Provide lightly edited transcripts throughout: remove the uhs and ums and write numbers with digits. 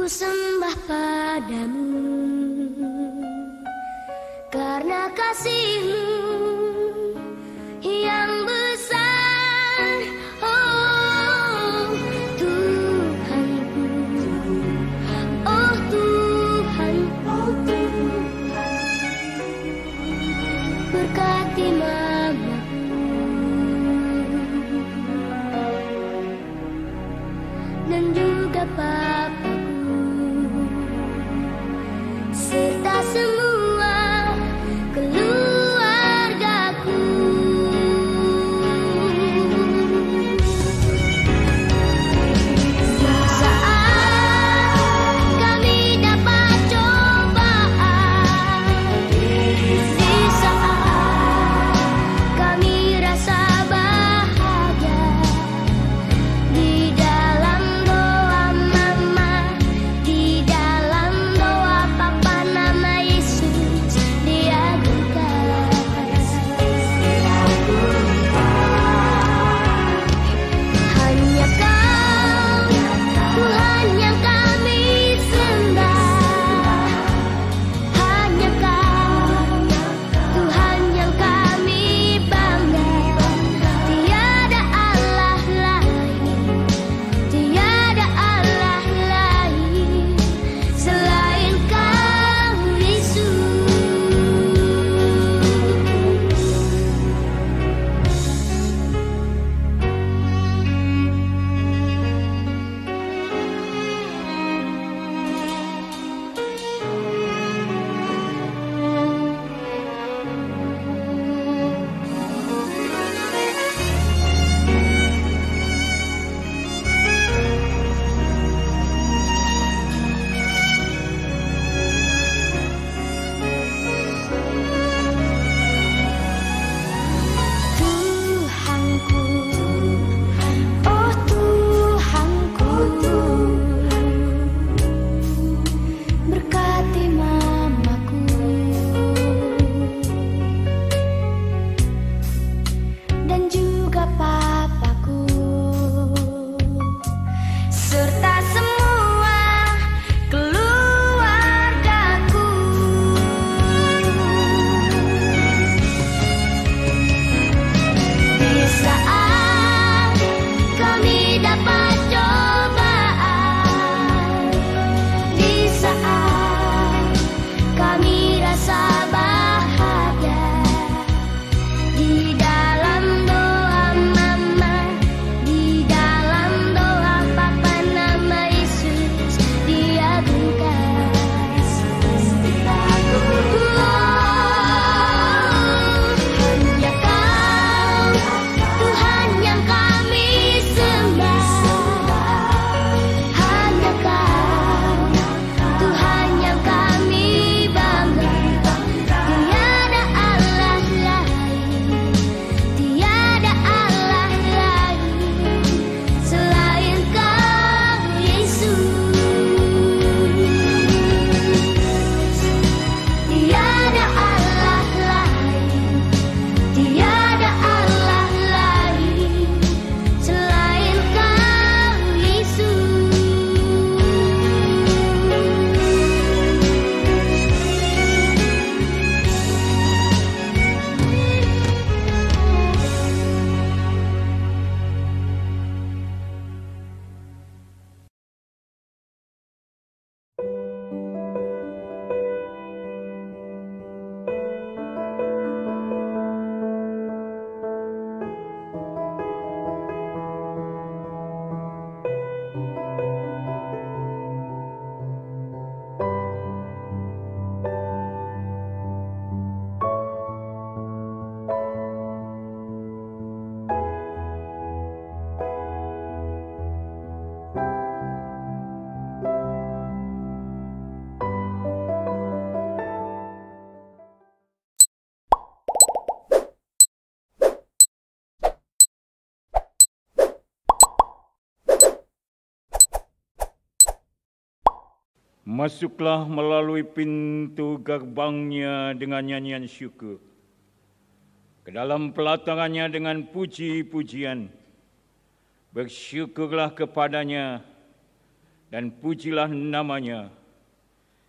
Ku sembah padamu karena kasih-Mu yang besar, oh Tuhanku, oh Tuhan, berkati mamaku dan juga papaku serta semua keluargaku. Saat kami dapat cobaan, di saat kami rasa bahagia, di dalam doa mama, di dalam doa papa, nama Yesus diagungkan. Hanya Kau, Tuhan yang kami sembah. Hanya Kau, Tuhan yang kami bangga. Tiada Allah lain, tiada Allah lain selain Kau, Yesus. Tuhanku, oh Tuhanku, berkati mamaku dan juga papaku serta semua keluargaku. Di saat kami dapat cobaan, di saat kami rasa bahagia, di dalam doa mama, di dalam doa papa, nama Yesus diagungkan. Hanya Kau, Tuhan yang kami sembah. Hanya Kau, Tuhan yang kami bangga. Tiada Allah lain, tiada Allah lain selain Kau, Yesus. Tiada Allah lain, tiada Allah lain selain Kau, Yesus. Masuklah melalui pintu gerbangnya dengan nyanyian syukur, ke dalam pelatarannya dengan puji-pujian. Bersyukurlah kepadanya dan pujilah nama-Nya.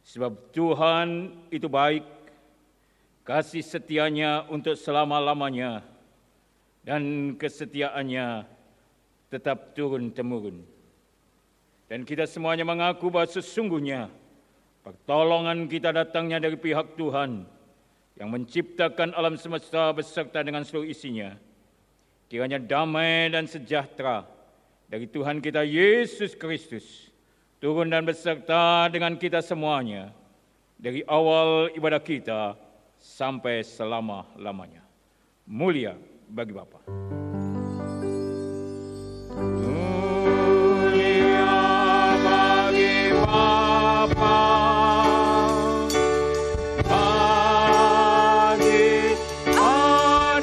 Sebab Tuhan itu baik, kasih setia-Nya untuk selama-lamanya, dan kesetiaannya tetap turun-temurun. Dan kita semuanya mengaku bahwa sesungguhnya pertolongan kita datangnya dari pihak Tuhan yang menciptakan alam semesta beserta dengan seluruh isinya. Kiranya damai dan sejahtera dari Tuhan kita Yesus Kristus turun dan beserta dengan kita semuanya dari awal ibadah kita sampai selama-lamanya. Mulia bagi Bapa. Mulia bagi Bapa, bagi Anak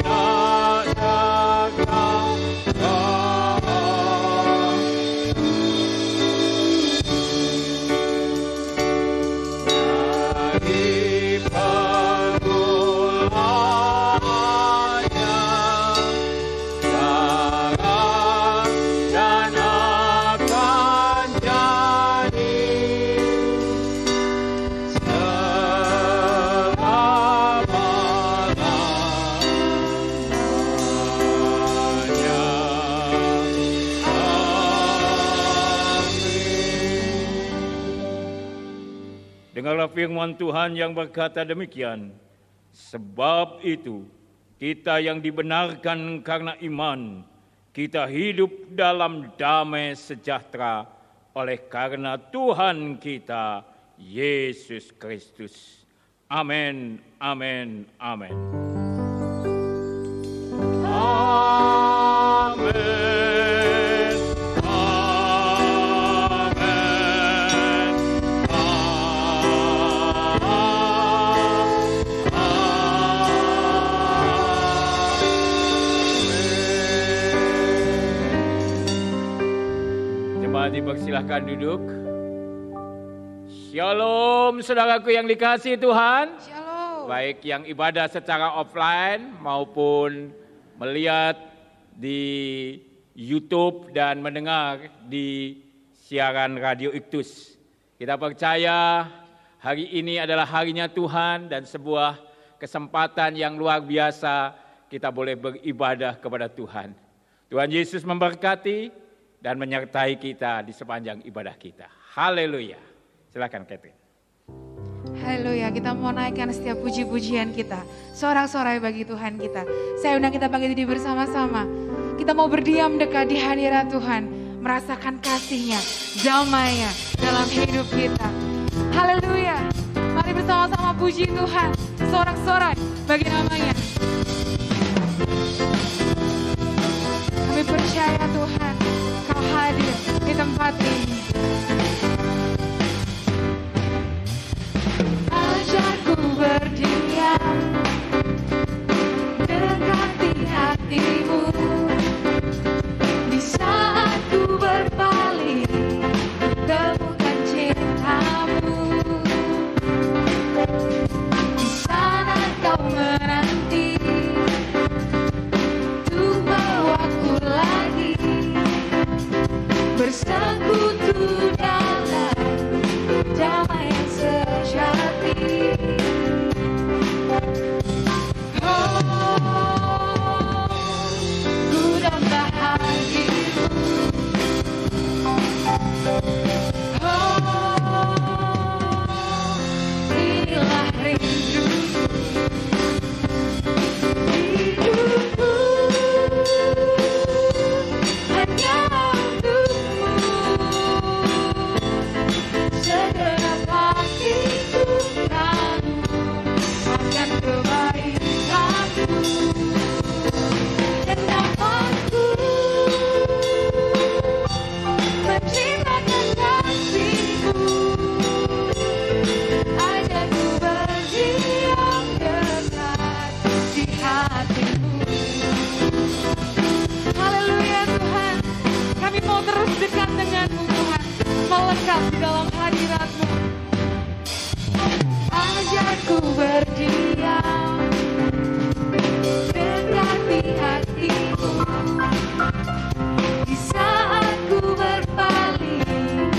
Dengarlah firman Tuhan yang berkata demikian, sebab itu kita yang dibenarkan karena iman, kita hidup dalam damai sejahtera oleh karena Tuhan kita, Yesus Kristus. Amin, amin, amin. Amin. Dipersilahkan duduk. Shalom saudaraku yang dikasihi Tuhan. Shalom. Baik yang ibadah secara offline maupun melihat di YouTube dan mendengar di siaran Radio Iktus. Kita percaya hari ini adalah harinya Tuhan dan sebuah kesempatan yang luar biasa kita boleh beribadah kepada Tuhan. Tuhan Yesus memberkati dan menyertai kita di sepanjang ibadah kita. Haleluya. Silakan Catherine. Haleluya, kita mau naikkan setiap puji-pujian kita. Sorak-sorai bagi Tuhan kita. Saya undang kita pagi ini bersama-sama. Kita mau berdiam dekat di hadirat Tuhan. Merasakan kasih-Nya, damai-Nya dalam hidup kita. Haleluya. Mari bersama-sama puji Tuhan. Sorak-sorai bagi nama-Nya. Kami percaya Tuhan, Kau hadir di tempat ini. Ajarku berdiam, dekati hatimu. Di saat ku berpaling, temukan cintamu. Di sana Kau menanti, untuk bawaku lagi bersekutu dalam damai yang sejati. Oh, ku damba hatimu. Oh, inilah rinduku. Hidupku hanya untukmu. Segenap hatiku ragu akan kebaikanmu. Dan dapatku menciptakan kasihmu. Ajarku berdiam dekat di hatimu. Haleluya Tuhan, kami mau terus dekat dengan-Mu Tuhan, melekat di dalam hadirat-Mu. Ajarku berdiam dekat di hatimu. Di saat ku berpaling,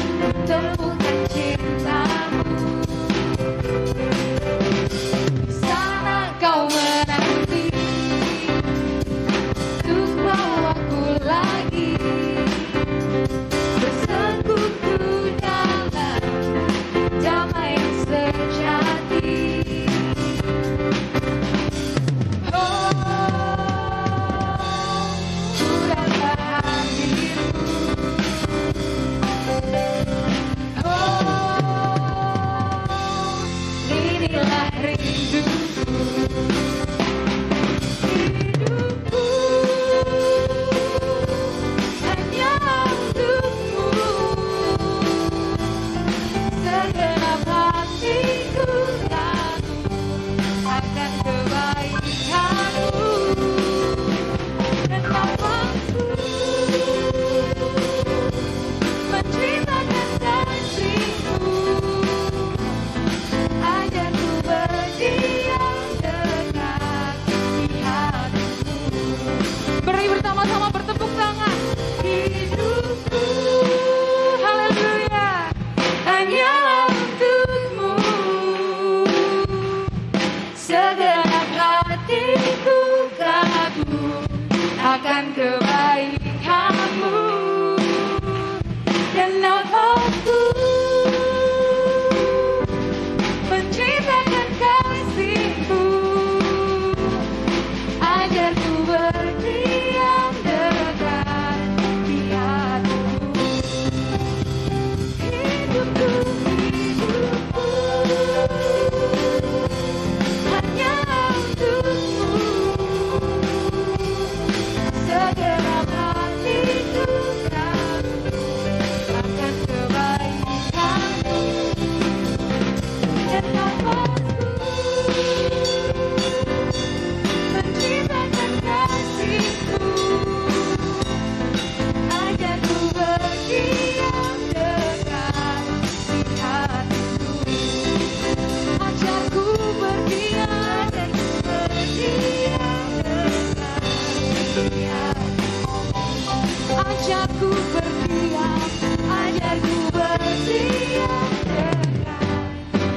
ajarku berdiam, ajarku berdiam dekat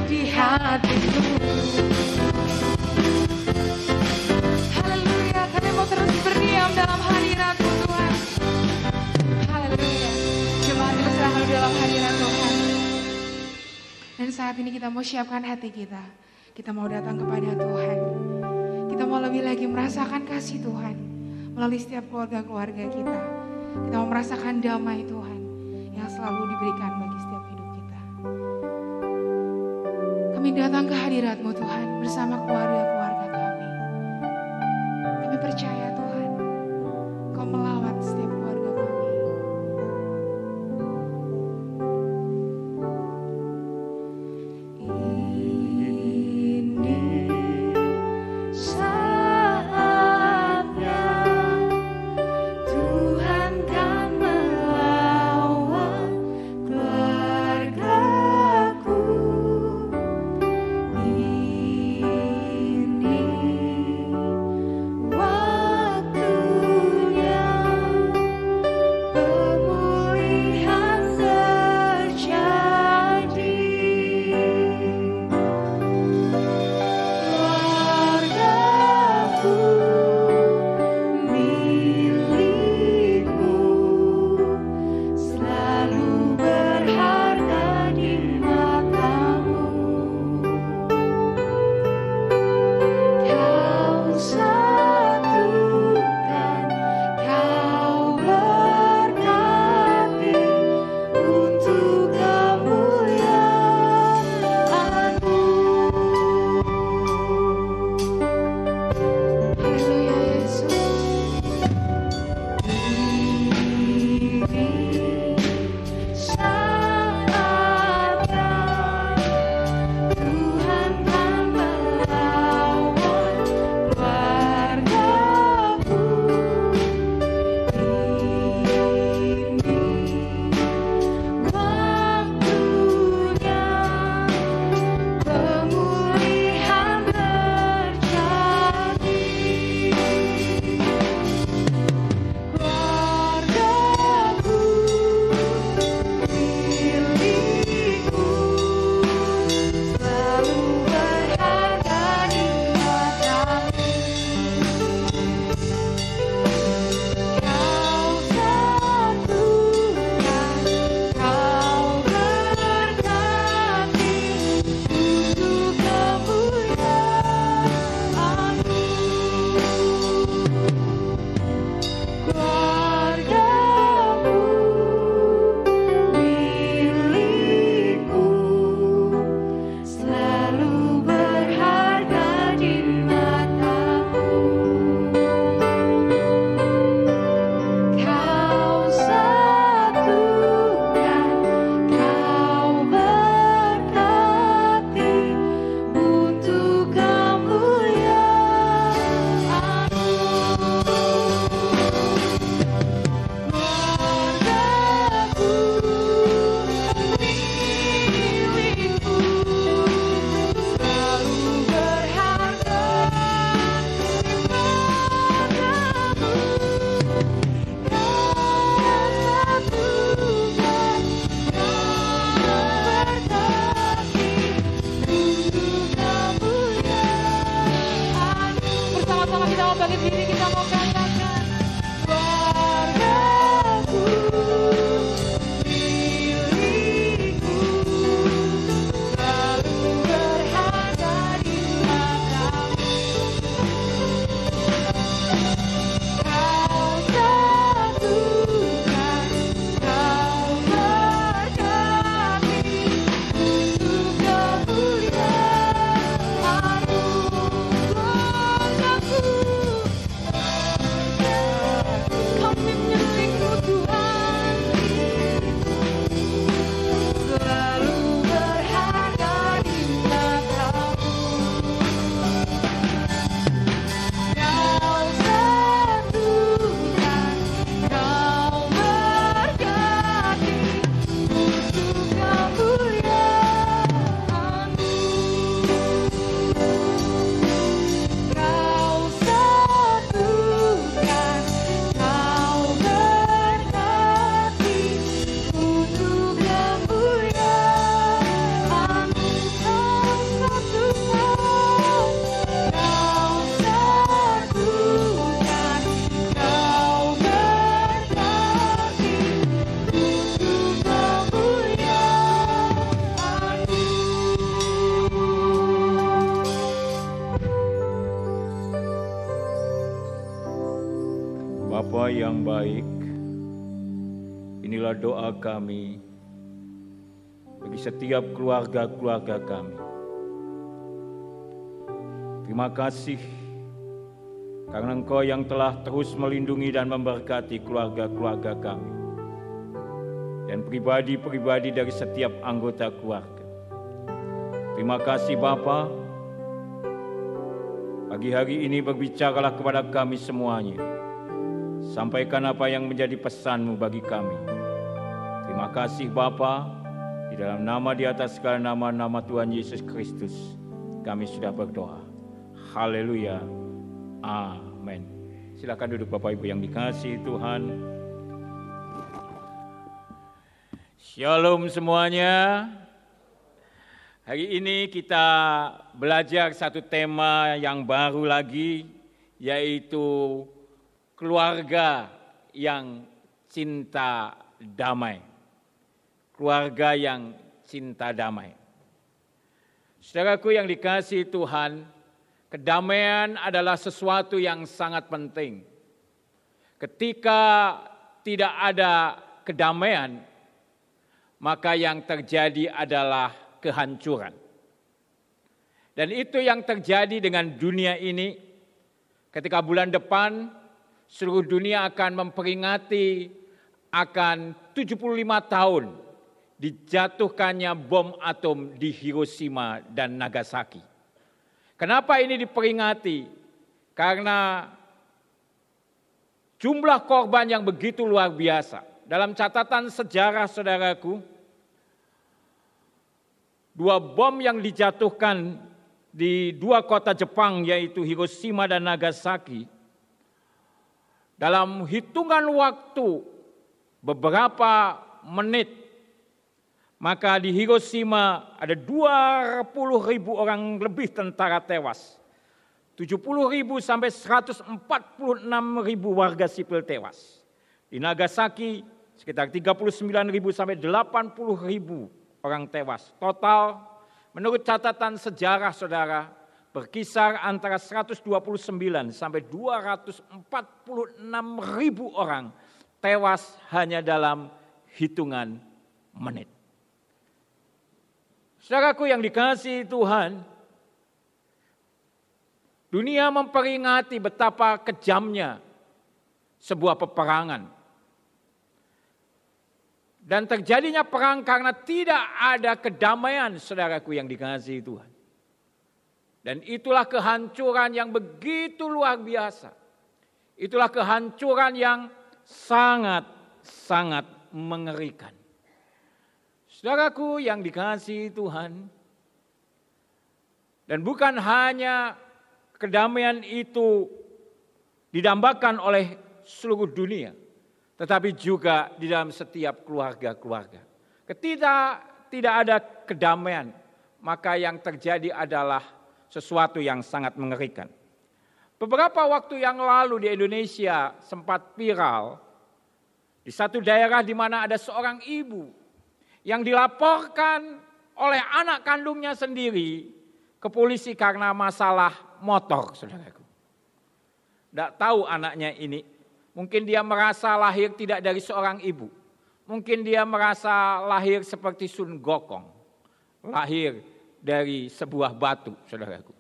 di hatimu. Haleluya, kami mau terus berdiam dalam hadirat-Mu Tuhan. Haleluya, jemaat berserah dalam hadirat Tuhan. Dan saat ini kita mau siapkan hati kita. Kita mau datang kepada Tuhan. Kita mau lebih lagi merasakan kasih Tuhan melalui setiap keluarga-keluarga kita. Kita mau merasakan damai Tuhan yang selalu diberikan bagi setiap hidup kita. Kami datang ke hadirat-Mu Tuhan bersama keluarga-keluarga kami. Kami percaya Tuhan, Kau melawat setiap keluarga kami. Keluargaku yang baik, inilah doa kami bagi setiap keluarga-keluarga kami. Terima kasih karena Engkau yang telah terus melindungi dan memberkati keluarga-keluarga kami dan pribadi-pribadi dari setiap anggota keluarga. Terima kasih Bapa. Pagi hari ini berbicaralah kepada kami semuanya. Sampaikan apa yang menjadi pesan-Mu bagi kami. Terima kasih Bapa. Di dalam nama di atas segala nama Tuhan Yesus Kristus, kami sudah berdoa. Haleluya. Amin. Silakan duduk Bapak Ibu yang dikasihi Tuhan. Shalom semuanya. Hari ini kita belajar satu tema yang baru lagi, yaitu keluarga yang cinta damai. Keluarga yang cinta damai. Saudaraku yang dikasihi Tuhan, kedamaian adalah sesuatu yang sangat penting. Ketika tidak ada kedamaian, maka yang terjadi adalah kehancuran. Dan itu yang terjadi dengan dunia ini. Ketika bulan depan seluruh dunia akan memperingati akan 75 tahun dijatuhkannya bom atom di Hiroshima dan Nagasaki. Kenapa ini diperingati? Karena jumlah korban yang begitu luar biasa. Dalam catatan sejarah saudaraku, 2 bom yang dijatuhkan di 2 kota Jepang yaitu Hiroshima dan Nagasaki, dalam hitungan waktu beberapa menit, maka di Hiroshima ada 20.000 orang lebih tentara tewas. 70.000 sampai 146.000 warga sipil tewas. Di Nagasaki sekitar 39.000 sampai 80.000 orang tewas. Total menurut catatan sejarah saudara berkisar antara 129 sampai 246.000 orang tewas hanya dalam hitungan menit. Saudaraku yang dikasihi Tuhan, dunia memperingati betapa kejamnya sebuah peperangan. Dan terjadinya perang karena tidak ada kedamaian, saudaraku yang dikasihi Tuhan. Dan itulah kehancuran yang begitu luar biasa. Itulah kehancuran yang sangat mengerikan. Saudaraku yang dikasihi Tuhan, dan bukan hanya kedamaian itu didambakan oleh seluruh dunia, tetapi juga di dalam setiap keluarga-keluarga. Ketika tidak ada kedamaian, maka yang terjadi adalah sesuatu yang sangat mengerikan. Beberapa waktu yang lalu di Indonesia sempat viral di satu daerah di mana ada seorang ibu yang dilaporkan oleh anak kandungnya sendiri ke polisi karena masalah motor, saudaraku. Tidak tahu anaknya ini, mungkin dia merasa lahir tidak dari seorang ibu. Mungkin dia merasa lahir seperti Sun Gokong, lahir dari sebuah batu, saudaraku.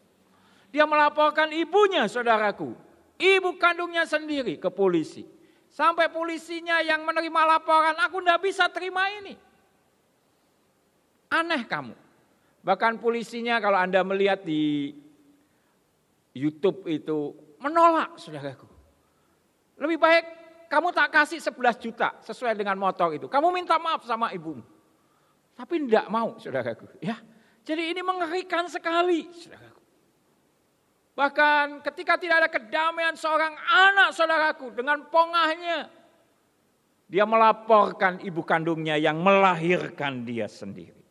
Dia melaporkan ibunya, saudaraku, ibu kandungnya sendiri ke polisi. Sampai polisinya yang menerima laporan, aku tidak bisa terima ini. Aneh kamu. Bahkan polisinya kalau Anda melihat di YouTube itu menolak, saudaraku. Lebih baik kamu tak kasih 11 juta sesuai dengan motor itu. Kamu minta maaf sama ibumu. Tapi tidak mau, saudaraku. Ya, jadi ini mengerikan sekali, saudaraku. Bahkan ketika tidak ada kedamaian seorang anak, saudaraku, dengan pongahnya, dia melaporkan ibu kandungnya yang melahirkan dia sendiri.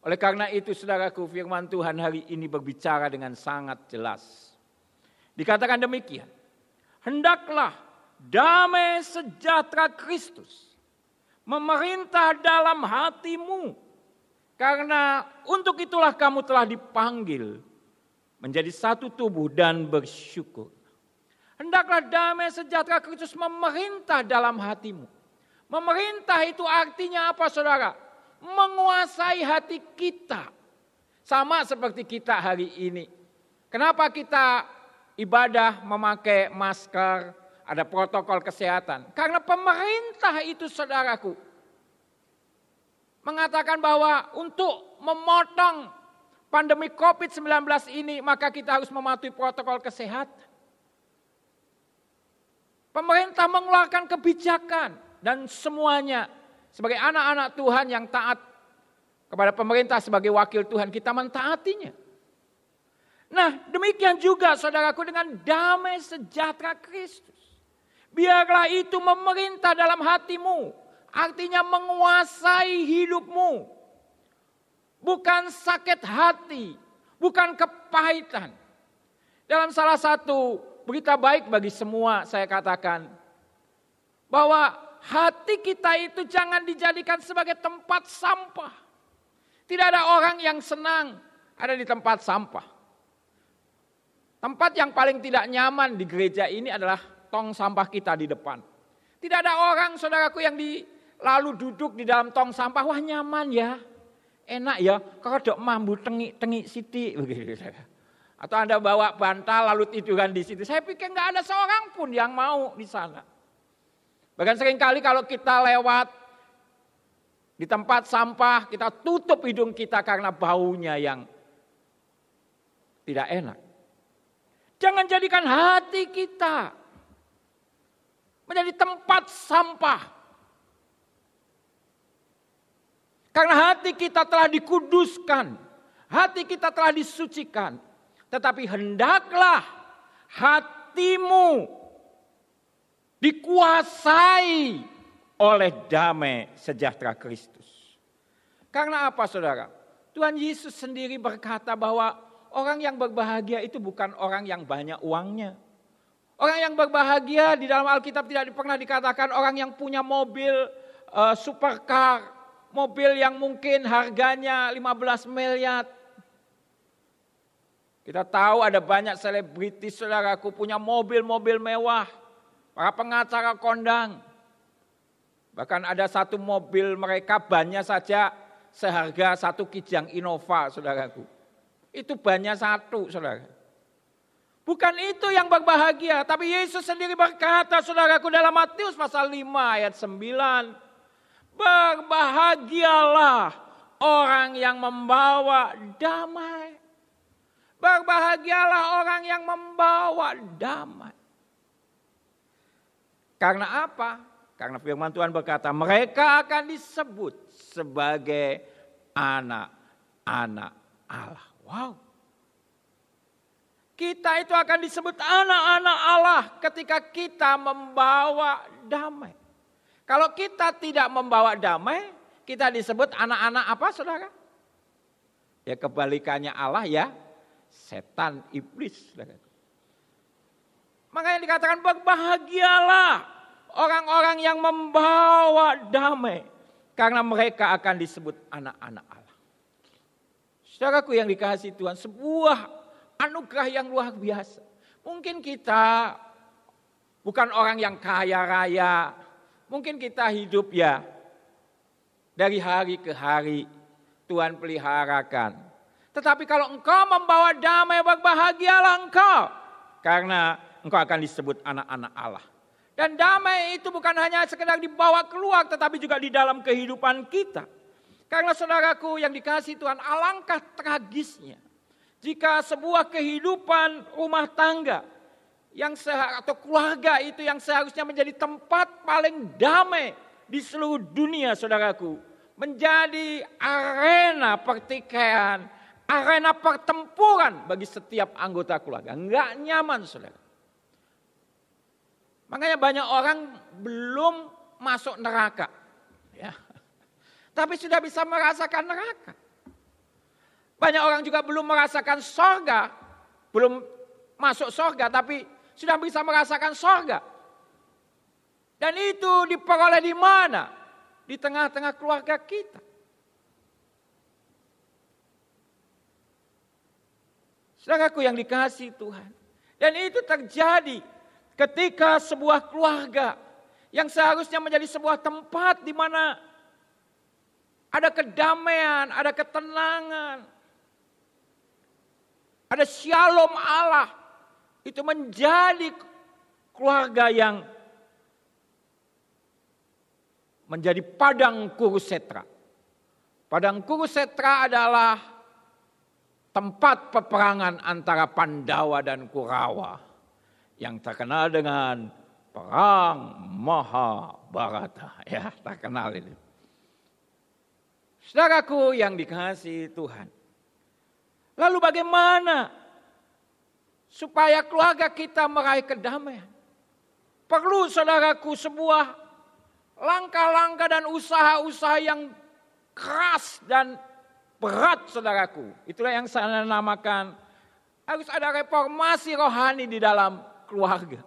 Oleh karena itu, saudaraku, firman Tuhan hari ini berbicara dengan sangat jelas. Dikatakan demikian, hendaklah damai sejahtera Kristus memerintah dalam hatimu, karena untuk itulah kamu telah dipanggil menjadi satu tubuh dan bersyukur. Hendaklah damai sejahtera Kristus memerintah dalam hatimu. Memerintah itu artinya apa, saudara? Menguasai hati kita. Sama seperti kita hari ini. Kenapa kita ibadah memakai masker, ada protokol kesehatan? Karena pemerintah itu, saudaraku, mengatakan bahwa untuk memotong pandemi COVID-19 ini, maka kita harus mematuhi protokol kesehatan. Pemerintah mengeluarkan kebijakan dan semuanya sebagai anak-anak Tuhan yang taat kepada pemerintah sebagai wakil Tuhan, kita mentaatinya. Nah, demikian juga saudaraku dengan damai sejahtera Kristus. Biarlah itu memerintah dalam hatimu, artinya menguasai hidupmu. Bukan sakit hati, bukan kepahitan. Dalam salah satu berita baik bagi semua, saya katakan bahwa hati kita itu jangan dijadikan sebagai tempat sampah. Tidak ada orang yang senang ada di tempat sampah. Tempat yang paling tidak nyaman di gereja ini adalah tong sampah kita di depan. Tidak ada orang, saudaraku, yang lalu duduk di dalam tong sampah, wah nyaman ya, enak ya, kalau dok mambu tengik siti begitu. Atau Anda bawa bantal lalu tiduran di situ. Saya pikir nggak ada seorang pun yang mau di sana. Bahkan seringkali kalau kita lewat di tempat sampah, kita tutup hidung kita karena baunya yang tidak enak. Jangan jadikan hati kita menjadi tempat sampah. Karena hati kita telah dikuduskan, hati kita telah disucikan. Tetapi hendaklah hatimu dikuasai oleh damai sejahtera Kristus. Karena apa, saudara? Tuhan Yesus sendiri berkata bahwa orang yang berbahagia itu bukan orang yang banyak uangnya. Orang yang berbahagia di dalam Alkitab tidak pernah dikatakan orang yang punya mobil supercar, mobil yang mungkin harganya 15 miliar. Kita tahu ada banyak selebritis, saudaraku, punya mobil-mobil mewah, para pengacara kondang. Bahkan ada satu mobil mereka bannya saja seharga satu Kijang Innova, saudaraku. Itu bannya satu, saudara. Bukan itu yang berbahagia, tapi Yesus sendiri berkata, saudaraku, dalam Matius pasal 5 ayat 9. Berbahagialah orang yang membawa damai. Berbahagialah orang yang membawa damai. Karena apa? Karena firman Tuhan berkata, mereka akan disebut sebagai anak-anak Allah. Wow. Kita itu akan disebut anak-anak Allah ketika kita membawa damai. Kalau kita tidak membawa damai, kita disebut anak-anak apa, saudara? Ya kebalikannya Allah ya, setan, iblis. Saudara. Makanya dikatakan berbahagialah orang-orang yang membawa damai. Karena mereka akan disebut anak-anak Allah. Saudaraku yang dikasihi Tuhan, sebuah anugerah yang luar biasa. Mungkin kita bukan orang yang kaya raya. Mungkin kita hidup ya dari hari ke hari Tuhan peliharakan. Tetapi kalau engkau membawa damai, berbahagialah engkau. Karena engkau akan disebut anak-anak Allah. Dan damai itu bukan hanya sekedar dibawa keluar, tetapi juga di dalam kehidupan kita. Karena saudaraku yang dikasihi Tuhan, alangkah tragisnya jika sebuah kehidupan rumah tangga atau keluarga itu yang seharusnya menjadi tempat paling damai di seluruh dunia, saudaraku, menjadi arena pertikaian, arena pertempuran bagi setiap anggota keluarga. Enggak nyaman, saudara. Makanya banyak orang belum masuk neraka, ya, tapi sudah bisa merasakan neraka. Banyak orang juga belum merasakan sorga, belum masuk sorga, tapi sudah bisa merasakan sorga. Dan itu diperoleh di mana? Di tengah-tengah keluarga kita. Saudaraku yang dikasihi Tuhan. Dan itu terjadi ketika sebuah keluarga yang seharusnya menjadi sebuah tempat di mana ada kedamaian, ada ketenangan, ada shalom Allah, itu menjadi keluarga yang menjadi padang Kurusetra. Padang Kurusetra adalah tempat peperangan antara Pandawa dan Kurawa yang terkenal dengan perang Mahabharata. Ya, terkenal ini. Saudaraku yang dikasihi Tuhan. Lalu bagaimana supaya keluarga kita meraih kedamaian? Perlu saudaraku sebuah langkah-langkah dan usaha-usaha yang keras dan berat saudaraku. Itulah yang saya namakan harus ada reformasi rohani di dalam keluarga.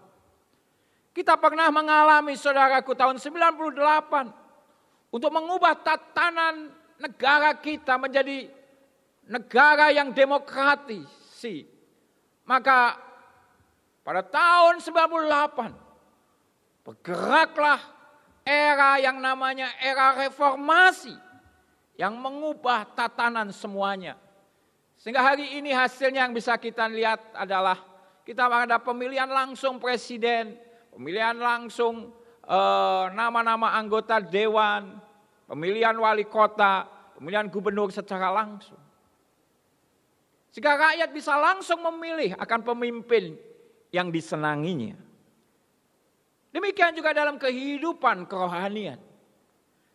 Kita pernah mengalami saudaraku tahun 98 untuk mengubah tatanan negara kita menjadi negara yang demokratis. Maka pada tahun 98 bergeraklah era yang namanya era reformasi yang mengubah tatanan semuanya. Sehingga hari ini hasilnya yang bisa kita lihat adalah kita ada pemilihan langsung presiden, pemilihan langsung nama-nama anggota dewan, pemilihan wali kota, pemilihan gubernur secara langsung. Sehingga rakyat bisa langsung memilih akan pemimpin yang disenanginya. Demikian juga dalam kehidupan kerohanian.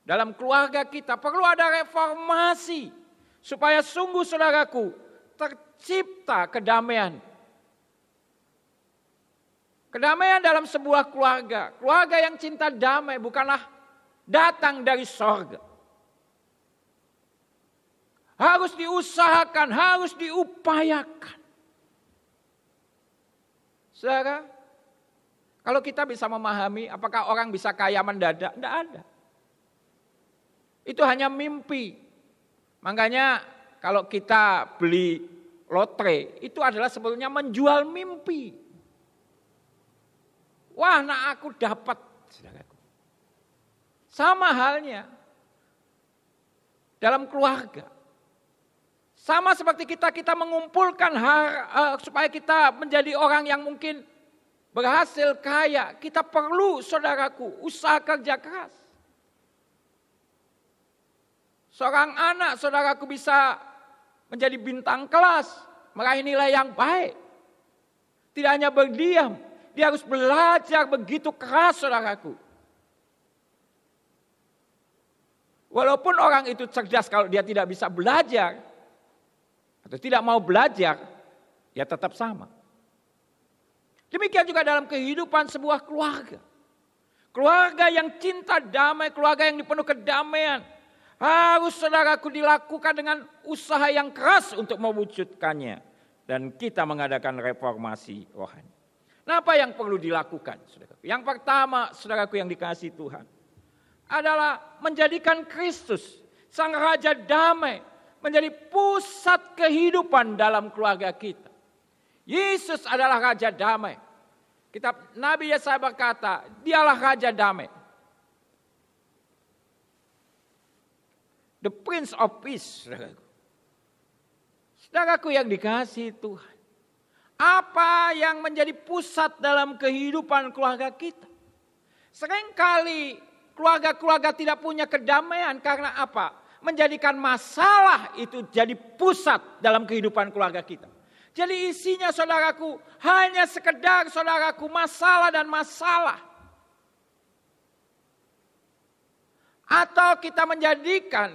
Dalam keluarga kita perlu ada reformasi. Supaya sungguh saudaraku tercipta kedamaian. Kedamaian dalam sebuah keluarga. Keluarga yang cinta damai bukanlah datang dari sorga. Harus diusahakan, harus diupayakan. Saudara, kalau kita bisa memahami apakah orang bisa kaya mendadak, tidak ada. Itu hanya mimpi. Makanya kalau kita beli lotre, itu adalah sebetulnya menjual mimpi. Wah, nah aku dapat. Sama halnya dalam keluarga. Sama seperti kita mengumpulkan supaya kita menjadi orang yang mungkin berhasil kaya. Kita perlu saudaraku usaha kerja keras. Seorang anak saudaraku bisa menjadi bintang kelas, meraih nilai yang baik. Tidak hanya berdiam, dia harus belajar begitu keras saudaraku. Walaupun orang itu cerdas, kalau dia tidak bisa belajar atau tidak mau belajar, ya tetap sama. Demikian juga dalam kehidupan sebuah keluarga. Keluarga yang cinta damai, keluarga yang dipenuhi kedamaian, harus saudaraku dilakukan dengan usaha yang keras untuk mewujudkannya. Dan kita mengadakan reformasi rohani. Nah, apa yang perlu dilakukan, saudaraku? Yang pertama, saudaraku yang dikasihi Tuhan, adalah menjadikan Kristus, Sang Raja Damai, menjadi pusat kehidupan dalam keluarga kita. Yesus adalah Raja Damai. Kitab Nabi Yesaya berkata, dialah Raja Damai. The Prince of Peace. Saudaraku yang dikasihi Tuhan. Apa yang menjadi pusat dalam kehidupan keluarga kita? Seringkali keluarga-keluarga tidak punya kedamaian karena apa? Menjadikan masalah itu jadi pusat dalam kehidupan keluarga kita. Jadi isinya saudaraku hanya sekedar saudaraku masalah dan masalah. Atau kita menjadikan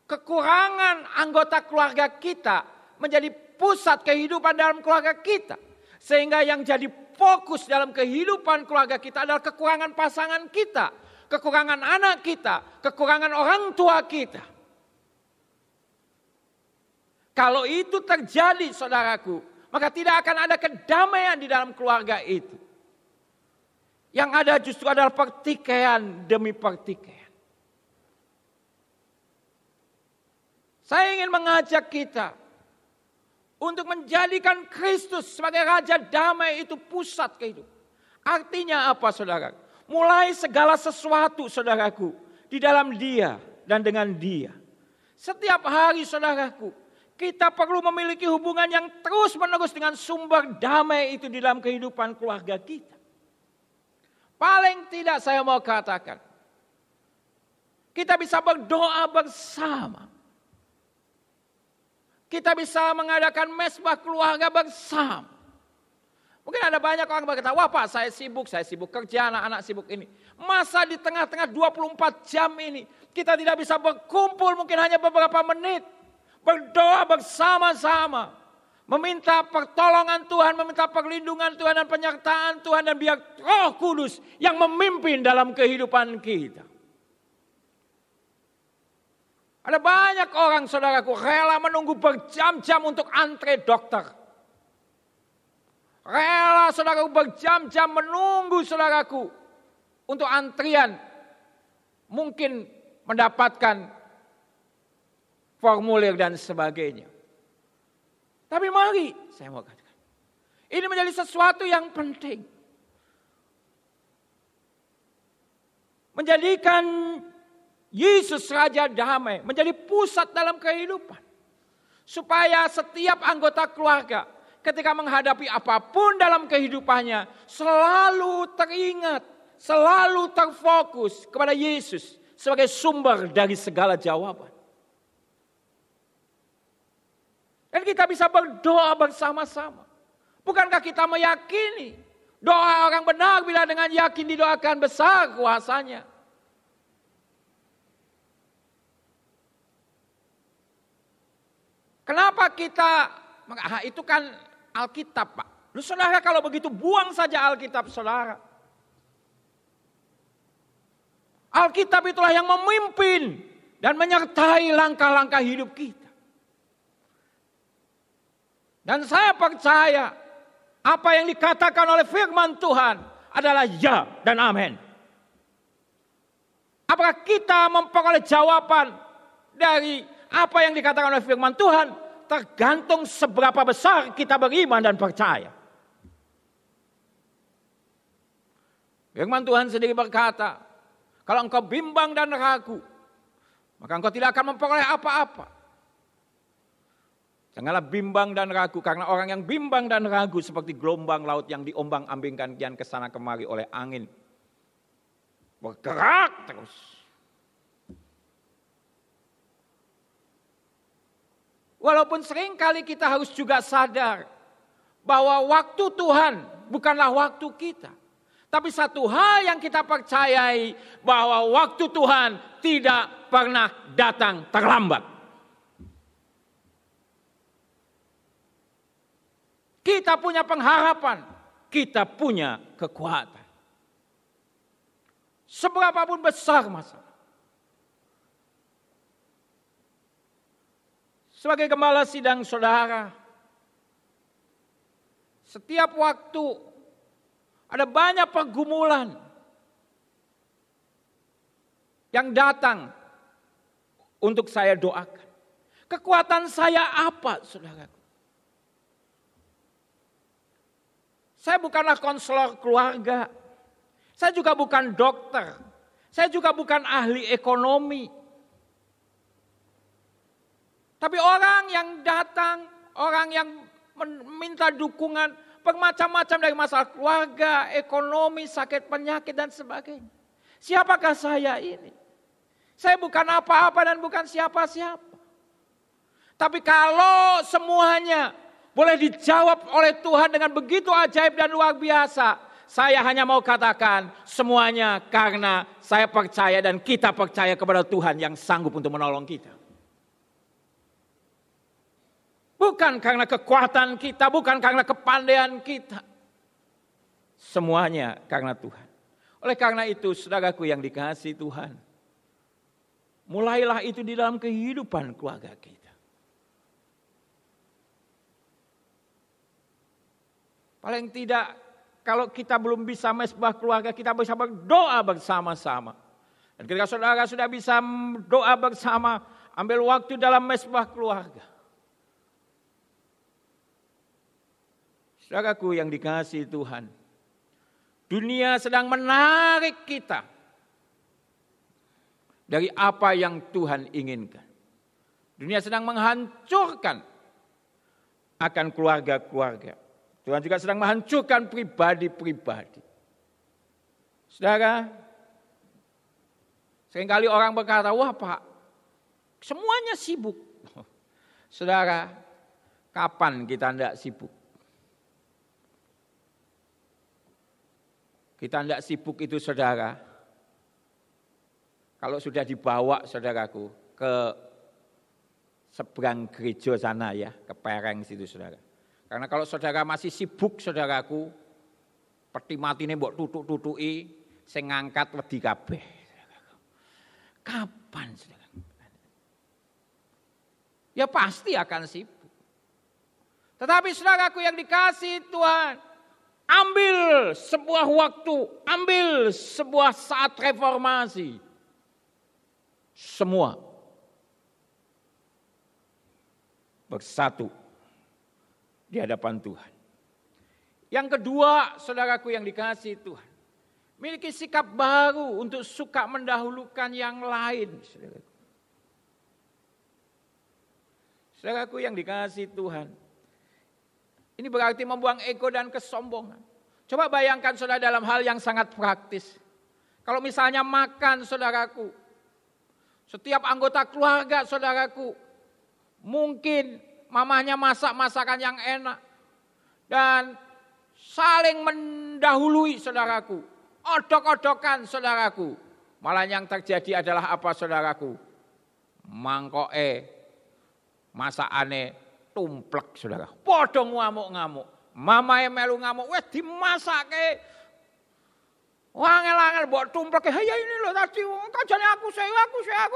kekurangan anggota keluarga kita menjadi pusat kehidupan dalam keluarga kita. Sehingga yang jadi fokus dalam kehidupan keluarga kita adalah kekurangan pasangan kita, kekurangan anak kita, kekurangan orang tua kita. Kalau itu terjadi saudaraku, maka tidak akan ada kedamaian di dalam keluarga itu. Yang ada justru adalah pertikaian demi pertikaian. Saya ingin mengajak kita untuk menjadikan Kristus sebagai Raja Damai itu pusat kehidupan. Artinya apa, saudara? Mulai segala sesuatu, saudaraku, di dalam Dia dan dengan Dia. Setiap hari, saudaraku, kita perlu memiliki hubungan yang terus-menerus dengan sumber damai itu di dalam kehidupan keluarga kita. Paling tidak saya mau katakan, kita bisa berdoa bersama. Kita bisa mengadakan mesbah keluarga bersama. Mungkin ada banyak orang berkata, wah Pak saya sibuk kerja, anak-anak sibuk ini. Masa di tengah-tengah 24 jam ini, kita tidak bisa berkumpul mungkin hanya beberapa menit. Berdoa bersama-sama. Meminta pertolongan Tuhan, meminta perlindungan Tuhan dan penyertaan Tuhan. Dan biar Roh Kudus yang memimpin dalam kehidupan kita. Ada banyak orang, saudaraku, rela menunggu berjam-jam untuk antre dokter. Rela, saudaraku, berjam-jam menunggu, saudaraku, untuk antrian. Mungkin mendapatkan formulir dan sebagainya. Tapi mari, saya mau katakan, ini menjadi sesuatu yang penting. Menjadikan Yesus Raja Damai menjadi pusat dalam kehidupan. Supaya setiap anggota keluarga ketika menghadapi apapun dalam kehidupannya selalu teringat, selalu terfokus kepada Yesus sebagai sumber dari segala jawaban. Dan kita bisa berdoa bersama-sama. Bukankah kita meyakini doa orang benar bila dengan yakin didoakan besar kuasanya. Kenapa kita, itu kan Alkitab Pak. Lu saudara kalau begitu buang saja Alkitab saudara. Alkitab itulah yang memimpin dan menyertai langkah-langkah hidup kita. Dan saya percaya apa yang dikatakan oleh firman Tuhan adalah ya dan amin. Apakah kita memperoleh jawaban dari apa yang dikatakan oleh firman Tuhan? Tergantung seberapa besar kita beriman dan percaya. Firman Tuhan sendiri berkata, kalau engkau bimbang dan ragu, maka engkau tidak akan memperoleh apa-apa. Janganlah bimbang dan ragu, karena orang yang bimbang dan ragu seperti gelombang laut yang diombang-ambingkan kian kesana kemari oleh angin. Bergerak terus. Walaupun seringkali kita harus juga sadar bahwa waktu Tuhan bukanlah waktu kita. Tapi satu hal yang kita percayai, bahwa waktu Tuhan tidak pernah datang terlambat. Kita punya pengharapan, kita punya kekuatan. Seberapapun besar masalah. Sebagai gembala sidang saudara, setiap waktu ada banyak pergumulan yang datang untuk saya doakan. Kekuatan saya apa, saudaraku? Saya bukanlah konselor keluarga. Saya juga bukan dokter. Saya juga bukan ahli ekonomi. Tapi orang yang datang, orang yang meminta dukungan, bermacam-macam dari masalah keluarga, ekonomi, sakit penyakit dan sebagainya. Siapakah saya ini? Saya bukan apa-apa dan bukan siapa-siapa. Tapi kalau semuanya boleh dijawab oleh Tuhan dengan begitu ajaib dan luar biasa, saya hanya mau katakan semuanya karena saya percaya dan kita percaya kepada Tuhan yang sanggup untuk menolong kita. Bukan karena kekuatan kita, bukan karena kepandaian kita. Semuanya karena Tuhan. Oleh karena itu, saudaraku yang dikasihi Tuhan, mulailah itu di dalam kehidupan keluarga kita. Paling tidak kalau kita belum bisa mesbah keluarga, kita bisa berdoa bersama-sama. Dan ketika saudara sudah bisa doa bersama, ambil waktu dalam mesbah keluarga. Saudaraku yang dikasihi Tuhan, Dunia sedang menarik kita dari apa yang Tuhan inginkan. Dunia sedang menghancurkan akan keluarga-keluarga. Tuhan juga sedang menghancurkan pribadi-pribadi. Saudara, seringkali orang berkata, wah Pak, semuanya sibuk. Saudara, kapan kita tidak sibuk? Kita tidak sibuk itu saudara, kalau sudah dibawa saudaraku ke seberang gereja sana ya, ke Pereng situ saudara. Karena kalau saudara masih sibuk saudaraku, peti matine mbok tutuk-tutuki, sing ngangkat wedi kabeh. Kapan saudara? Ya pasti akan sibuk. Tetapi saudaraku yang dikasihi Tuhan, ambil sebuah waktu, ambil sebuah saat reformasi. Semua bersatu di hadapan Tuhan. Yang kedua, saudaraku yang dikasihi Tuhan, miliki sikap baru untuk suka mendahulukan yang lain. Saudaraku yang dikasihi Tuhan, ini berarti membuang ego dan kesombongan. Coba bayangkan saudara dalam hal yang sangat praktis. Kalau misalnya makan saudaraku, setiap anggota keluarga saudaraku, mungkin mamahnya masak masakan yang enak. Dan saling mendahului saudaraku, odok-odokan saudaraku. Malah yang terjadi adalah apa saudaraku? Mangkoke, masakane tumplek saudara. Padha ngamuk-ngamuk. Mamae melu ngamuk, wis dimasake. Wangel-angel mbok tumpleke. Ya ini lho tadi kancane aku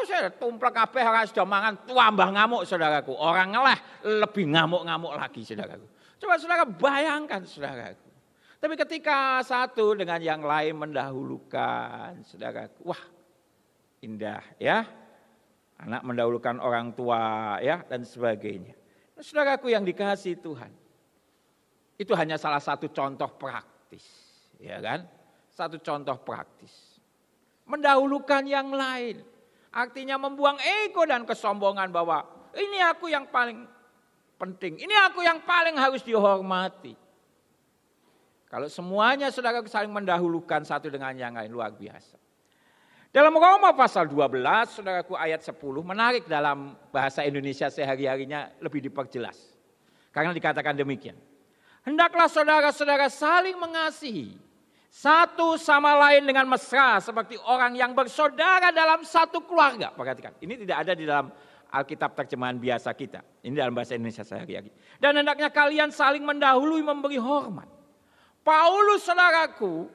saya tumplek kabeh ora sida mangan tambah ngamuk saudaraku. Orang ngeleh lebih ngamuk-ngamuk lagi saudaraku. Coba saudara bayangkan saudaraku. Tapi ketika satu dengan yang lain mendahulukan saudaraku. Wah, indah ya. Anak mendahulukan orang tua ya dan sebagainya. Saudaraku yang dikasihi Tuhan, itu hanya salah satu contoh praktis, ya kan? Satu contoh praktis. Mendahulukan yang lain, artinya membuang ego dan kesombongan bahwa ini aku yang paling penting, ini aku yang paling harus dihormati. Kalau semuanya saudara saling mendahulukan satu dengan yang lain, luar biasa. Dalam Roma pasal 12, saudaraku ayat 10, menarik dalam bahasa Indonesia sehari-harinya lebih diperjelas. Karena dikatakan demikian. Hendaklah saudara-saudara saling mengasihi satu sama lain dengan mesra seperti orang yang bersaudara dalam satu keluarga. Perhatikan, ini tidak ada di dalam Alkitab terjemahan biasa kita. Ini dalam bahasa Indonesia sehari-hari. Dan hendaknya kalian saling mendahului memberi hormat. Paulus saudaraku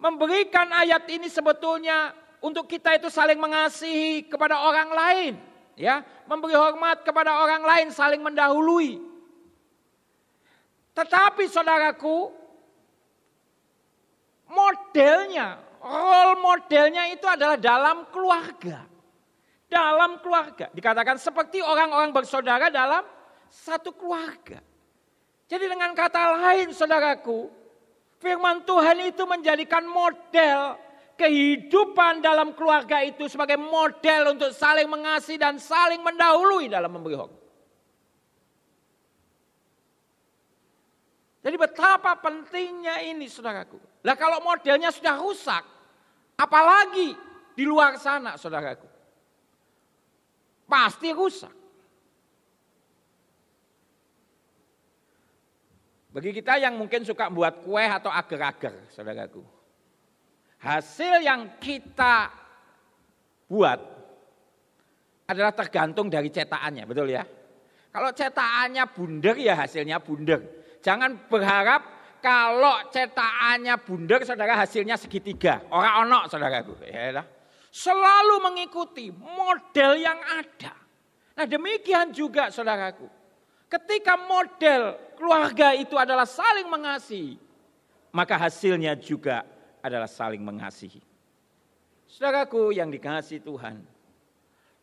memberikan ayat ini sebetulnya untuk kita itu saling mengasihi kepada orang lain, ya, memberi hormat kepada orang lain, saling mendahului. Tetapi saudaraku, modelnya, role modelnya itu adalah dalam keluarga. Dalam keluarga, dikatakan seperti orang-orang bersaudara dalam satu keluarga. Jadi dengan kata lain saudaraku, firman Tuhan itu menjadikan model kehidupan dalam keluarga itu sebagai model untuk saling mengasihi dan saling mendahului dalam memberi hormat. Jadi betapa pentingnya ini saudaraku. Lah kalau modelnya sudah rusak, apalagi di luar sana saudaraku. Pasti rusak. Bagi kita yang mungkin suka buat kue atau agar-agar saudaraku. Hasil yang kita buat adalah tergantung dari cetakannya, betul ya? Kalau cetakannya bundar ya hasilnya bundar. Jangan berharap kalau cetakannya bundar saudara hasilnya segitiga. Orang ono saudaraku. Ya, selalu mengikuti model yang ada. Nah demikian juga saudaraku. Ketika model keluarga itu adalah saling mengasihi, maka hasilnya juga adalah saling mengasihi. Saudaraku yang dikasihi Tuhan.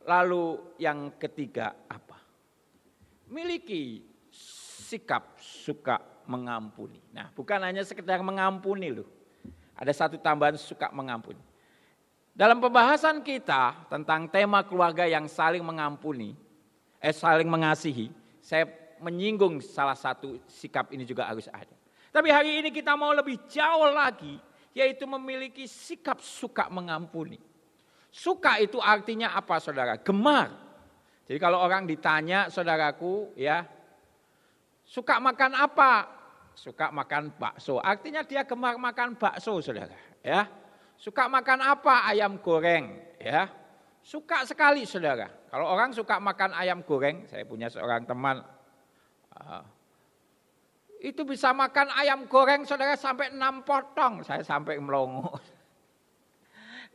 Lalu yang ketiga apa? Miliki sikap suka mengampuni. Nah bukan hanya sekedar mengampuni loh. Ada satu tambahan, suka mengampuni. Dalam pembahasan kita tentang tema keluarga yang saling mengampuni, saling mengasihi, saya menyinggung salah satu sikap ini juga harus ada. Tapi hari ini kita mau lebih jauh lagi, yaitu memiliki sikap suka mengampuni. Suka itu artinya apa, saudara? Gemar. Jadi kalau orang ditanya, saudaraku, ya, suka makan apa? Suka makan bakso. Artinya dia gemar makan bakso, saudara. Ya, suka makan apa? Ayam goreng. Ya, suka sekali, saudara. Kalau orang suka makan ayam goreng, saya punya seorang teman, itu bisa makan ayam goreng, saudara, sampai 6 potong. Saya sampai melongo.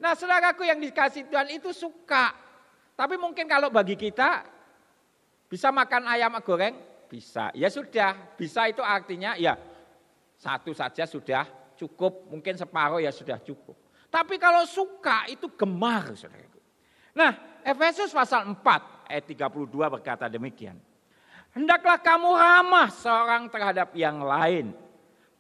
Nah, saudaraku yang dikasih Tuhan itu suka. Tapi mungkin kalau bagi kita, bisa makan ayam goreng, bisa. Ya sudah, bisa itu artinya ya satu saja sudah cukup, mungkin separuh ya sudah cukup. Tapi kalau suka itu gemar, saudaraku. Nah, Efesus pasal 4 ayat 32 berkata demikian. Hendaklah kamu ramah seorang terhadap yang lain,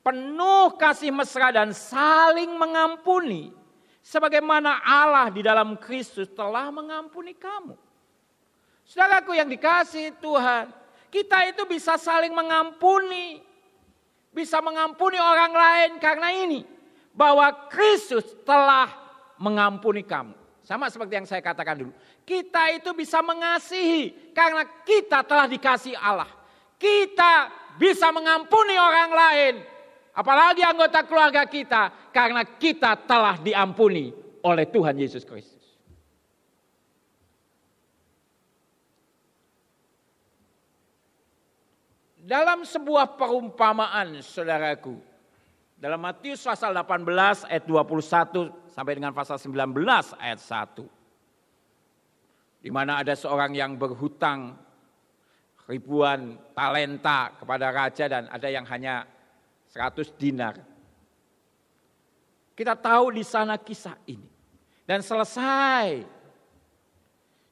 penuh kasih mesra dan saling mengampuni, sebagaimana Allah di dalam Kristus telah mengampuni kamu. Saudaraku yang dikasihi Tuhan, kita itu bisa saling mengampuni, bisa mengampuni orang lain karena ini, bahwa Kristus telah mengampuni kamu. Sama seperti yang saya katakan dulu. Kita itu bisa mengasihi karena kita telah dikasihi Allah. Kita bisa mengampuni orang lain, apalagi anggota keluarga kita, karena kita telah diampuni oleh Tuhan Yesus Kristus. Dalam sebuah perumpamaan, saudaraku, dalam Matius pasal 18 ayat 21 sampai dengan pasal 19 ayat 1. Di mana ada seorang yang berhutang ribuan talenta kepada raja dan ada yang hanya 100 dinar. Kita tahu di sana kisah ini. Dan selesai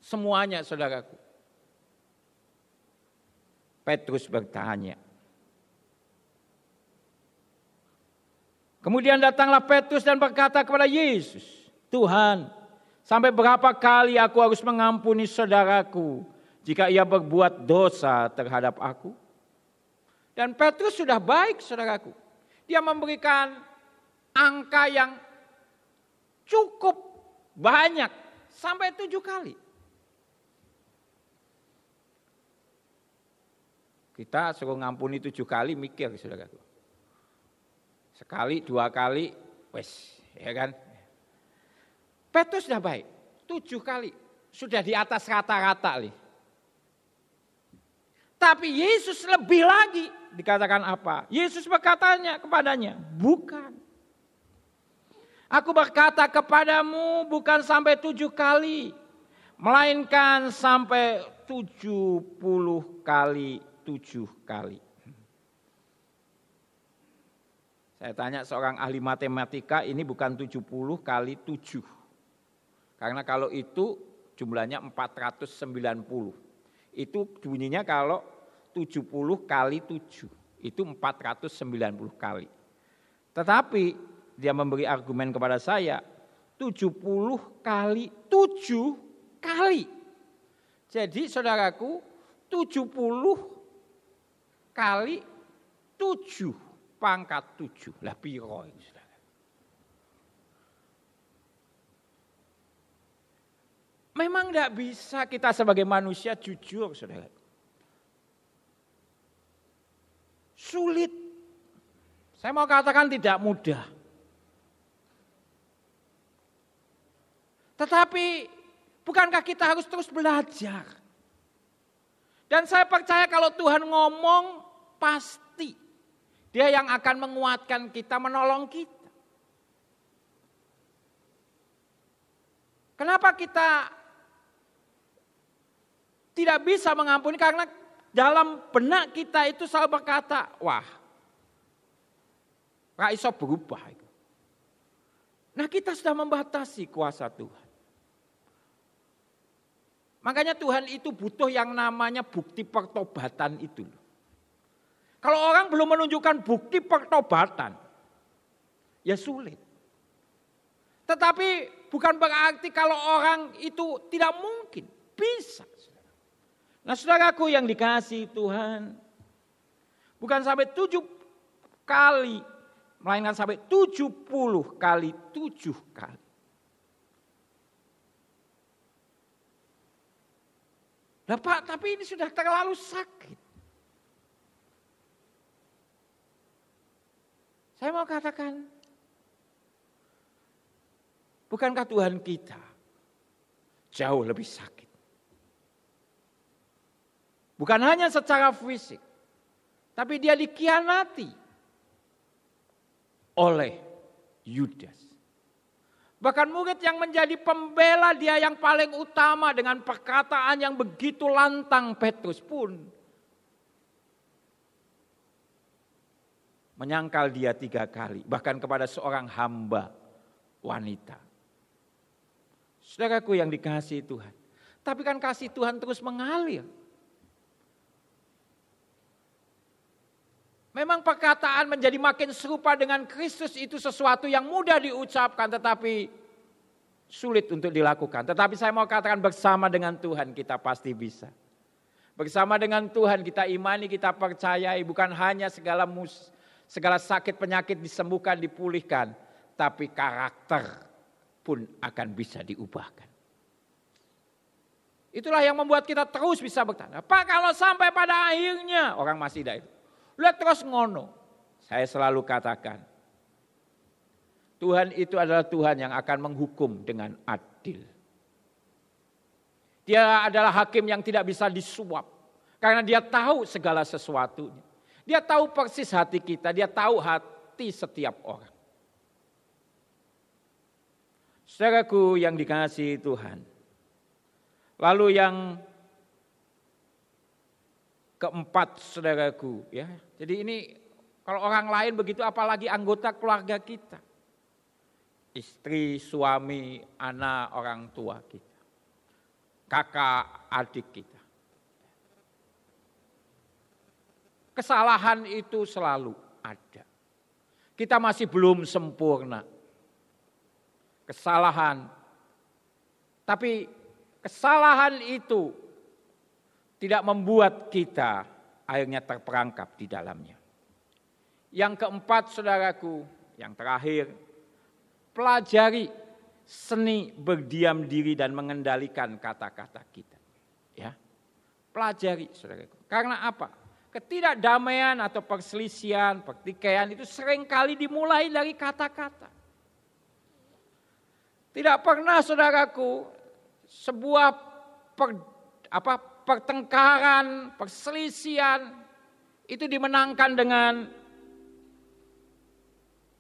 semuanya, saudaraku. Petrus bertanya. Kemudian datanglah Petrus dan berkata kepada Yesus, Tuhan, sampai berapa kali aku harus mengampuni saudaraku jika ia berbuat dosa terhadap aku? Dan Petrus sudah baik, saudaraku. Dia memberikan angka yang cukup banyak, sampai 7 kali. Kita suruh ngampuni 7 kali, mikir, saudaraku. Sekali, 2 kali, wes, ya kan? Petrus sudah baik, 7 kali, sudah di atas rata-rata nih. Tapi Yesus lebih lagi, dikatakan apa? Yesus berkatanya kepadanya, bukan. Aku berkata kepadamu bukan sampai 7 kali, melainkan sampai 70 kali 7 kali. Saya tanya seorang ahli matematika, ini bukan 70 kali 7. Karena kalau itu jumlahnya 490. Itu bunyinya kalau 70 kali 7. Itu 490 kali. Tetapi dia memberi argumen kepada saya, 70 kali 7 kali. Jadi saudaraku, 70 kali 7. Pangkat 7 lah piro ini, saudara. Memang tidak bisa kita sebagai manusia jujur, saudara. Sulit. Saya mau katakan tidak mudah. Tetapi bukankah kita harus terus belajar? Dan saya percaya kalau Tuhan ngomong pasti Dia yang akan menguatkan kita, menolong kita. Kenapa kita tidak bisa mengampuni? Karena dalam benak kita itu selalu berkata, wah, gak iso berubah. Nah, kita sudah membatasi kuasa Tuhan. Makanya Tuhan itu butuh yang namanya bukti pertobatan itu. Kalau orang belum menunjukkan bukti pertobatan, ya sulit. Tetapi bukan berarti kalau orang itu tidak mungkin. Bisa. Nah saudaraku yang dikasihi Tuhan. Bukan sampai 7 kali. Melainkan sampai 70 kali 7 kali. Nah Pak, tapi ini sudah terlalu sakit. Saya mau katakan, bukankah Tuhan kita jauh lebih sakit? Bukan hanya secara fisik, tapi dia dikhianati oleh Yudas. Bahkan murid yang menjadi pembela dia yang paling utama dengan perkataan yang begitu lantang, Petrus pun menyangkal dia 3 kali. Bahkan kepada seorang hamba wanita. Saudaraku yang dikasihi Tuhan. Tapi kan kasih Tuhan terus mengalir. Memang perkataan menjadi makin serupa dengan Kristus itu sesuatu yang mudah diucapkan tetapi sulit untuk dilakukan. Tetapi saya mau katakan bersama dengan Tuhan kita pasti bisa. Bersama dengan Tuhan kita imani, kita percayai bukan hanya segala sakit penyakit disembuhkan, dipulihkan. Tapi karakter pun akan bisa diubahkan. Itulah yang membuat kita terus bisa bertanya. Pak kalau sampai pada akhirnya orang masih tidak itu. Lihat terus ngono. Saya selalu katakan. Tuhan itu adalah Tuhan yang akan menghukum dengan adil. Dia adalah hakim yang tidak bisa disuap. Karena dia tahu segala sesuatunya. Dia tahu persis hati kita. Dia tahu hati setiap orang. Saudaraku yang dikasihi Tuhan. Lalu yang keempat saudaraku ya. Jadi ini kalau orang lain begitu apalagi anggota keluarga kita. Istri, suami, anak, orang tua kita. Kakak, adik kita. Kesalahan itu selalu ada. Kita masih belum sempurna. Kesalahan. Tapi kesalahan itu tidak membuat kita akhirnya terperangkap di dalamnya. Yang keempat saudaraku, yang terakhir, pelajari seni berdiam diri dan mengendalikan kata-kata kita. Ya, pelajari saudaraku. Karena apa? Ketidakdamaian atau perselisihan, pertikaian itu seringkali dimulai dari kata-kata. Tidak pernah saudaraku sebuah pertengkaran, perselisihan itu dimenangkan dengan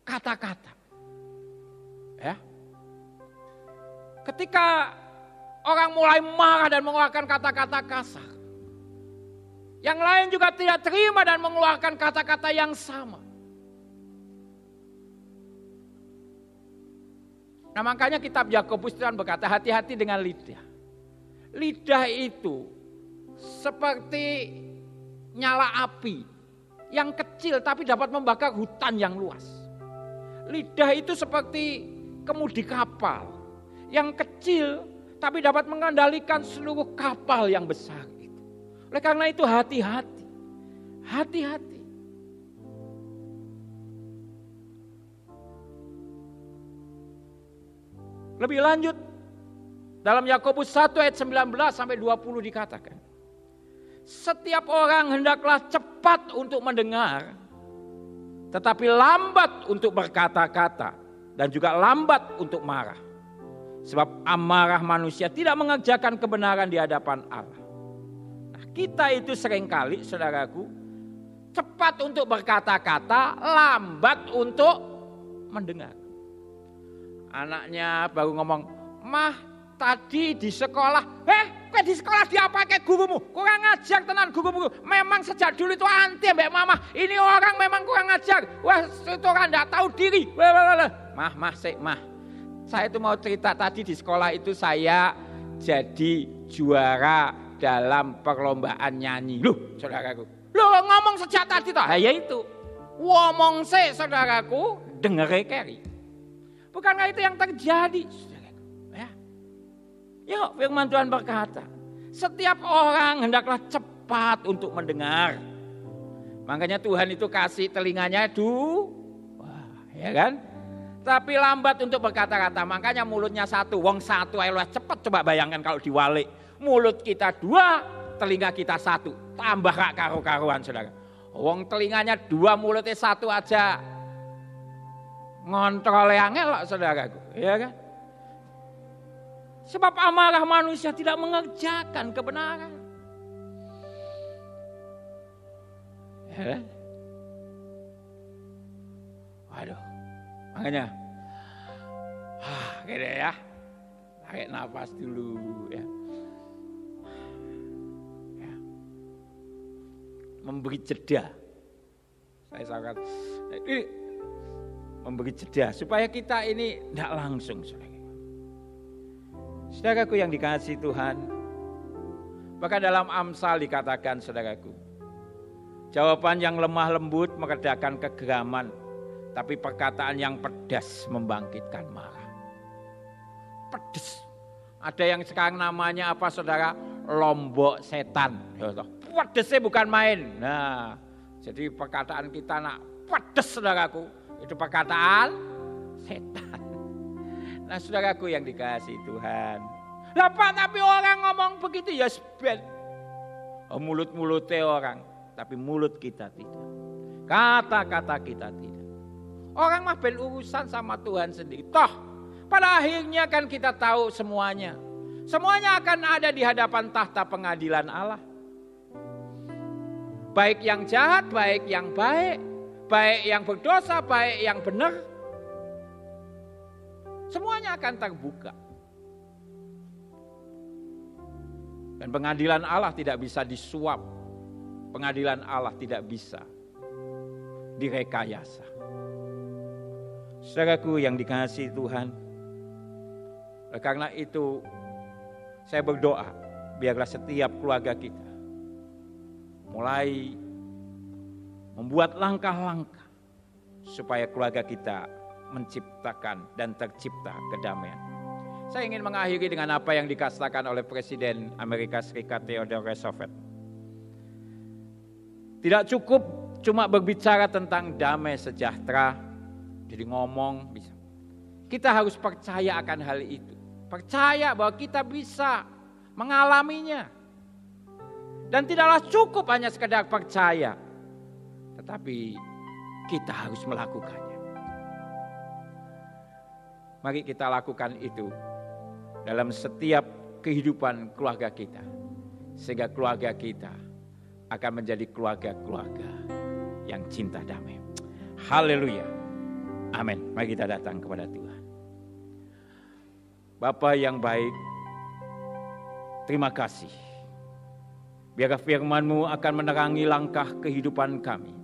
kata-kata. Ya. Ketika orang mulai marah dan mengeluarkan kata-kata kasar, yang lain juga tidak terima dan mengeluarkan kata-kata yang sama. Nah makanya kitab Yakobus Tuhan berkata hati-hati dengan lidah. Lidah itu seperti nyala api yang kecil tapi dapat membakar hutan yang luas. Lidah itu seperti kemudi kapal yang kecil tapi dapat mengendalikan seluruh kapal yang besar itu. Oleh karena itu hati-hati. Hati-hati. Lebih lanjut dalam Yakobus 1 ayat 19 sampai 20 dikatakan. Setiap orang hendaklah cepat untuk mendengar, tetapi lambat untuk berkata-kata dan juga lambat untuk marah. Sebab amarah manusia tidak mengerjakan kebenaran di hadapan Allah. Nah, kita itu seringkali saudaraku cepat untuk berkata-kata, lambat untuk mendengar. Anaknya baru ngomong, "Mah, tadi di sekolah, kok di sekolah diapakai gurumu? Kurang ajar tenan gurumu. Memang sejak dulu itu anti mbak mama. Ini orang memang kurang ajar. Wah, itu orang enggak tahu diri." Mah, saya itu mau cerita tadi di sekolah itu saya jadi juara dalam perlombaan nyanyi. Loh, saudaraku. Loh, ngomong sejak tadi toh. Ya itu. Ngomong saudaraku, dengar keri. Bukankah itu yang terjadi? Ya. Yuk, firman Tuhan berkata, setiap orang hendaklah cepat untuk mendengar. Makanya Tuhan itu kasih telinganya ya kan? Tapi lambat untuk berkata-kata. Makanya mulutnya satu, wong satu ayo cepat, coba bayangkan kalau diwalik. Mulut kita dua, telinga kita satu. Tambah gak karu-karuan saudara. Wong telinganya dua, mulutnya satu aja. Ngontrol yang elok saudaraku, ya kan? Sebab amarah manusia tidak mengerjakan kebenaran. Ya. Waduh, makanya, gede ya, tarik nafas dulu ya. Memberi jeda, saya sangat memberi jeda supaya kita ini tidak langsung. Saudaraku yang dikasihi Tuhan, bahkan dalam Amsal dikatakan saudaraku, jawaban yang lemah lembut meredakan kegeraman, tapi perkataan yang pedas membangkitkan marah. Pedas. Ada yang sekarang namanya apa saudara? Lombok setan. Pedasnya bukan main. Nah, jadi perkataan kita nak pedas saudaraku. Itu perkataan setan. Nah saudaraku yang dikasihi Tuhan. Lah Pak, tapi orang ngomong begitu ya sebel. Mulut-mulutnya orang. Tapi mulut kita tidak. Kata-kata kita tidak. Orang mah ben urusan sama Tuhan sendiri. Toh pada akhirnya kan kita tahu semuanya. Semuanya akan ada di hadapan tahta pengadilan Allah. Baik yang jahat, baik yang baik. Baik yang berdosa, baik yang benar. Semuanya akan terbuka. Dan pengadilan Allah tidak bisa disuap. Pengadilan Allah tidak bisa direkayasa. Saudaraku yang dikasihi Tuhan, karena itu saya berdoa biarlah setiap keluarga kita mulai membuat langkah-langkah supaya keluarga kita menciptakan dan tercipta kedamaian. Saya ingin mengakhiri dengan apa yang dikatakan oleh Presiden Amerika Serikat Theodore Roosevelt. Tidak cukup cuma berbicara tentang damai sejahtera, jadi ngomong bisa. Kita harus percaya akan hal itu. Percaya bahwa kita bisa mengalaminya. Dan tidaklah cukup hanya sekedar percaya, tetapi kita harus melakukannya. Mari kita lakukan itu dalam setiap kehidupan keluarga kita. Sehingga keluarga kita akan menjadi keluarga-keluarga yang cinta damai. Haleluya. Amin. Mari kita datang kepada Tuhan. Bapa yang baik, terima kasih. Biarlah firman-Mu akan menerangi langkah kehidupan kami.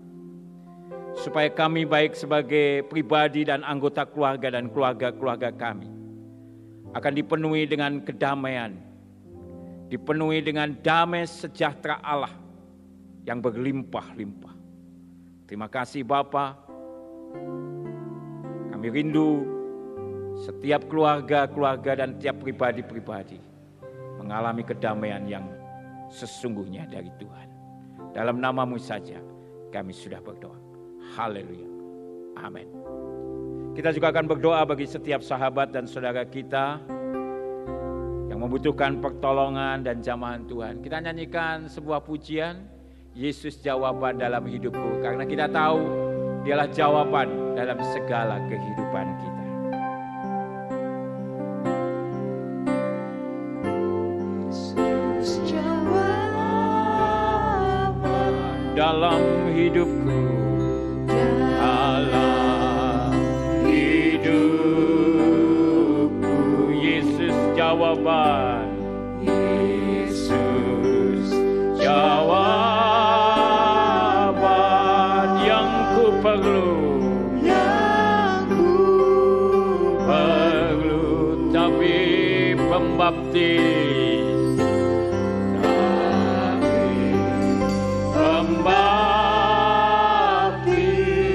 Supaya kami baik sebagai pribadi dan anggota keluarga dan keluarga-keluarga kami akan dipenuhi dengan kedamaian, dipenuhi dengan damai sejahtera Allah yang berlimpah-limpah. Terima kasih Bapa. Kami rindu setiap keluarga-keluarga dan tiap pribadi-pribadi mengalami kedamaian yang sesungguhnya dari Tuhan. Dalam nama-Mu saja kami sudah berdoa. Haleluya. Amin. Kita juga akan berdoa bagi setiap sahabat dan saudara kita yang membutuhkan pertolongan dan jamahan Tuhan. Kita nyanyikan sebuah pujian, Yesus jawaban dalam hidupku. Karena kita tahu Dialah jawaban dalam segala kehidupan kita. Yesus jawaban Dalam hidupku, dalam hidupku, Yesus jawaban, Yesus jawaban yang ku perlu, tapi pembaptis.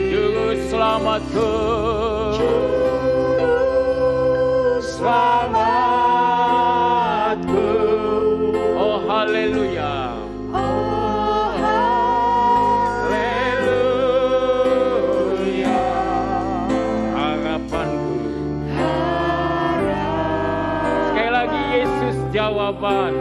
Juru selamatku, jawaban.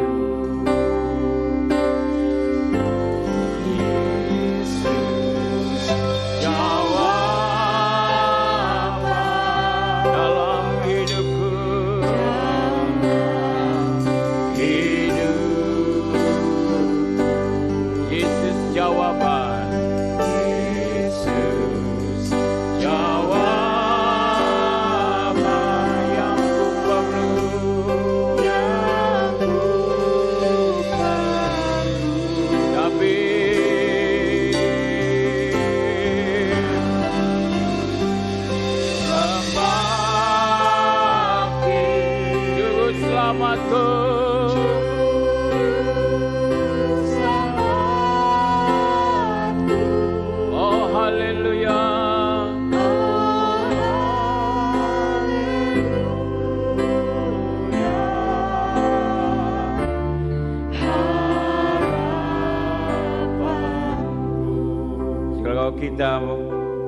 Kita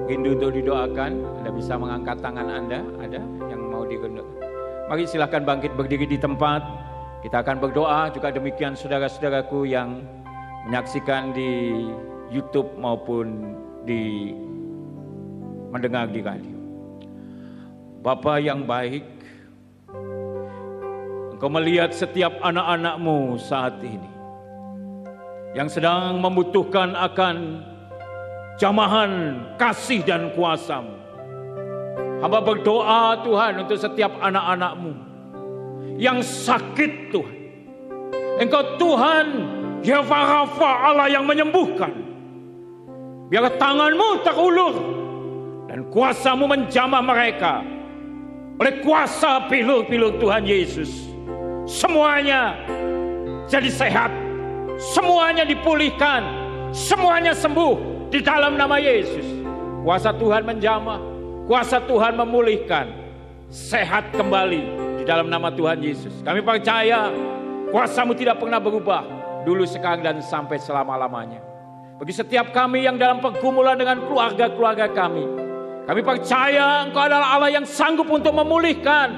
rindu untuk didoakan, Anda bisa mengangkat tangan Anda, ada yang mau digendong. Mari silakan bangkit berdiri di tempat. Kita akan berdoa, juga demikian saudara-saudaraku yang menyaksikan di YouTube maupun di mendengar di radio. Bapa yang baik, Engkau melihat setiap anak-anak-Mu saat ini yang sedang membutuhkan akan jamahan kasih dan kuasa-Mu. Hamba berdoa Tuhan untuk setiap anak-anak-Mu yang sakit Tuhan. Engkau Tuhan Yahweh Rafa, Allah yang menyembuhkan. Biar tangan-Mu terulur dan kuasa-Mu menjamah mereka. Oleh kuasa pilur-pilur Tuhan Yesus, semuanya jadi sehat, semuanya dipulihkan, semuanya sembuh. Di dalam nama Yesus, kuasa Tuhan menjamah, kuasa Tuhan memulihkan, sehat kembali di dalam nama Tuhan Yesus. Kami percaya kuasa-Mu tidak pernah berubah, dulu, sekarang, dan sampai selama-lamanya. Bagi setiap kami yang dalam pergumulan dengan keluarga-keluarga kami percaya Engkau adalah Allah yang sanggup untuk memulihkan,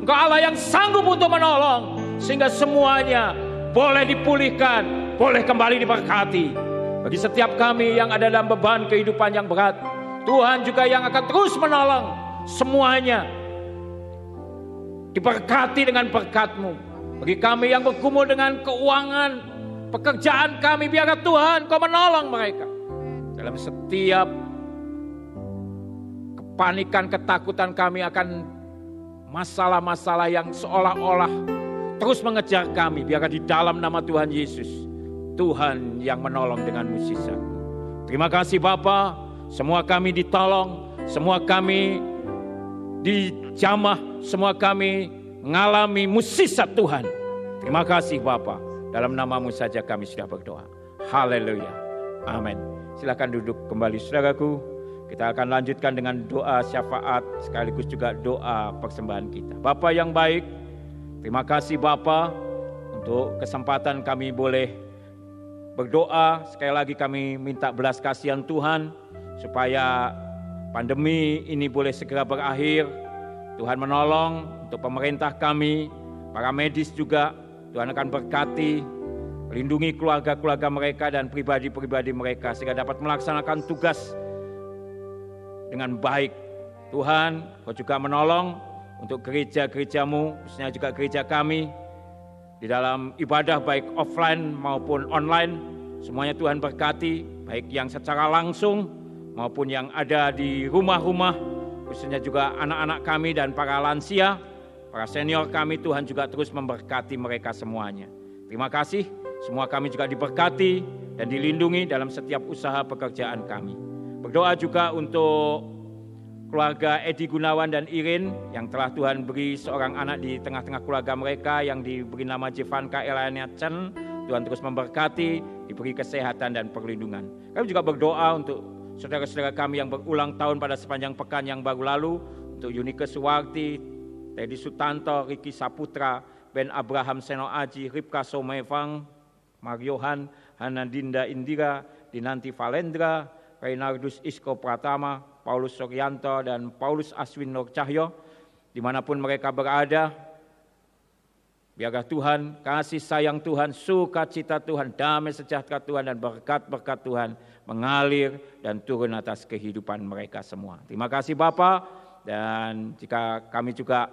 Engkau Allah yang sanggup untuk menolong, sehingga semuanya boleh dipulihkan, boleh kembali diberkati. Bagi setiap kami yang ada dalam beban kehidupan yang berat, Tuhan juga yang akan terus menolong. Semuanya diberkati dengan berkat-Mu. Bagi kami yang bergumul dengan keuangan, pekerjaan kami, biarlah Tuhan Kau menolong mereka. Dalam setiap kepanikan, ketakutan kami akan masalah-masalah yang seolah-olah terus mengejar kami, biarlah di dalam nama Tuhan Yesus, Tuhan yang menolong dengan mukjizat. Terima kasih Bapa, semua kami ditolong, semua kami dijamah, semua kami mengalami mukjizat Tuhan. Terima kasih Bapa, dalam nama-Mu saja kami sudah berdoa. Haleluya. Amin. Silakan duduk kembali saudaraku. Kita akan lanjutkan dengan doa syafaat sekaligus juga doa persembahan kita. Bapa yang baik, terima kasih Bapa untuk kesempatan kami boleh berdoa. Sekali lagi kami minta belas kasihan Tuhan supaya pandemi ini boleh segera berakhir. Tuhan menolong untuk pemerintah kami, para medis juga. Tuhan akan berkati, lindungi keluarga-keluarga mereka dan pribadi-pribadi mereka sehingga dapat melaksanakan tugas dengan baik. Tuhan, Kau juga menolong untuk gereja-gereja-Mu, khususnya juga gereja kami, di dalam ibadah baik offline maupun online. Semuanya Tuhan berkati, baik yang secara langsung maupun yang ada di rumah-rumah, khususnya juga anak-anak kami dan para lansia, para senior kami. Tuhan juga terus memberkati mereka semuanya. Terima kasih, semua kami juga diberkati dan dilindungi dalam setiap usaha pekerjaan kami. Berdoa juga untuk keluarga Edi Gunawan dan Irin yang telah Tuhan beri seorang anak di tengah-tengah keluarga mereka yang diberi nama Jevanka Elania Chen. Tuhan terus memberkati, diberi kesehatan dan perlindungan. Kami juga berdoa untuk saudara-saudara kami yang berulang tahun pada sepanjang pekan yang baru lalu, untuk Yunike Suwarti, Teddy Sutanto, Riki Saputra, Ben Abraham Seno Aji, Ripka Somevang, Mariohan, Hanadinda Indira, Dinanti Valendra, Reynardus Isko Pratama, Paulus Suryanto dan Paulus Aswin Nur Cahyo, dimanapun mereka berada. Biarlah Tuhan, kasih sayang Tuhan, sukacita Tuhan, damai sejahtera Tuhan, dan berkat-berkat Tuhan mengalir dan turun atas kehidupan mereka semua. Terima kasih Bapa, dan jika kami juga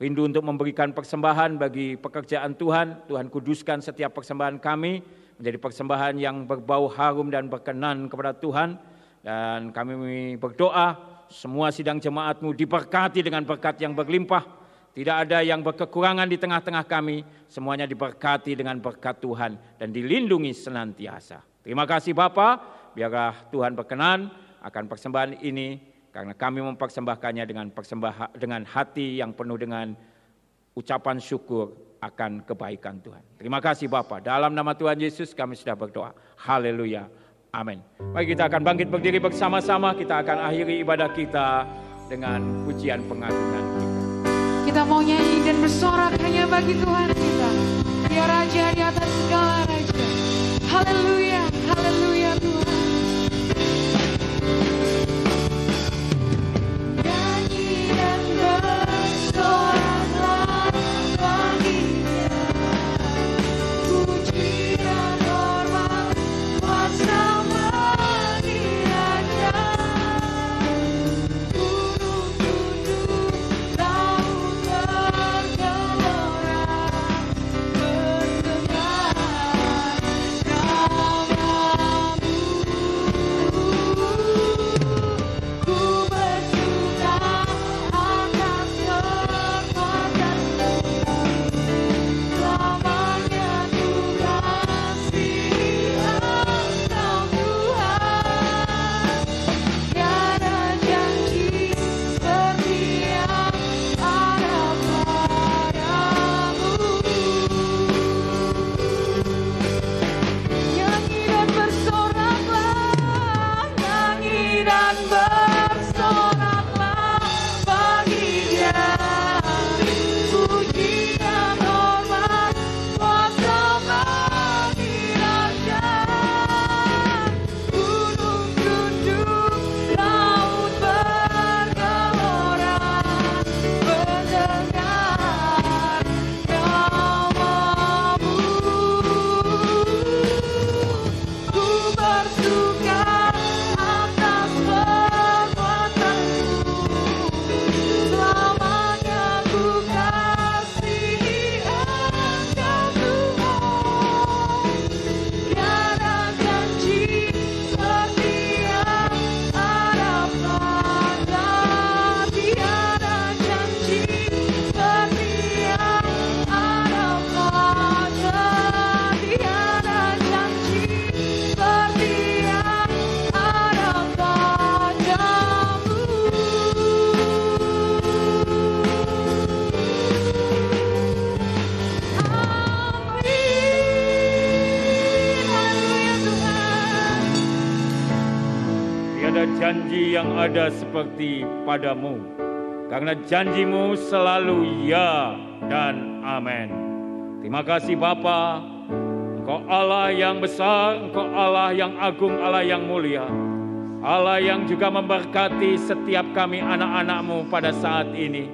rindu untuk memberikan persembahan bagi pekerjaan Tuhan, Tuhan kuduskan setiap persembahan kami menjadi persembahan yang berbau harum dan berkenan kepada Tuhan. Dan kami berdoa semua sidang jemaat-Mu diberkati dengan berkat yang berlimpah. Tidak ada yang berkekurangan di tengah-tengah kami, semuanya diberkati dengan berkat Tuhan dan dilindungi senantiasa. Terima kasih Bapa, biarlah Tuhan berkenan akan persembahan ini, karena kami mempersembahkannya dengan hati yang penuh dengan ucapan syukur akan kebaikan Tuhan. Terima kasih Bapa, dalam nama Tuhan Yesus kami sudah berdoa. Haleluya, amin. Mari kita akan bangkit berdiri bersama-sama, kita akan akhiri ibadah kita dengan pujian pengagungan kita. Kita mau nyanyi dan bersorak hanya bagi Tuhan kita. Dia Raja di atas segala raja. Haleluya, haleluya Tuhan. Nyanyi dan bersoraklah bagi Dia. Pujian hormat kuasa bagi Raja. Gunung tunduk, laut bergelora, mendengar janji yang ada seperti padamu, karena janjimu selalu ya dan amin. Terima kasih Bapa, Engkau Allah yang besar, Engkau Allah yang agung, Allah yang mulia, Allah yang juga memberkati setiap kami anak-anak-Mu pada saat ini.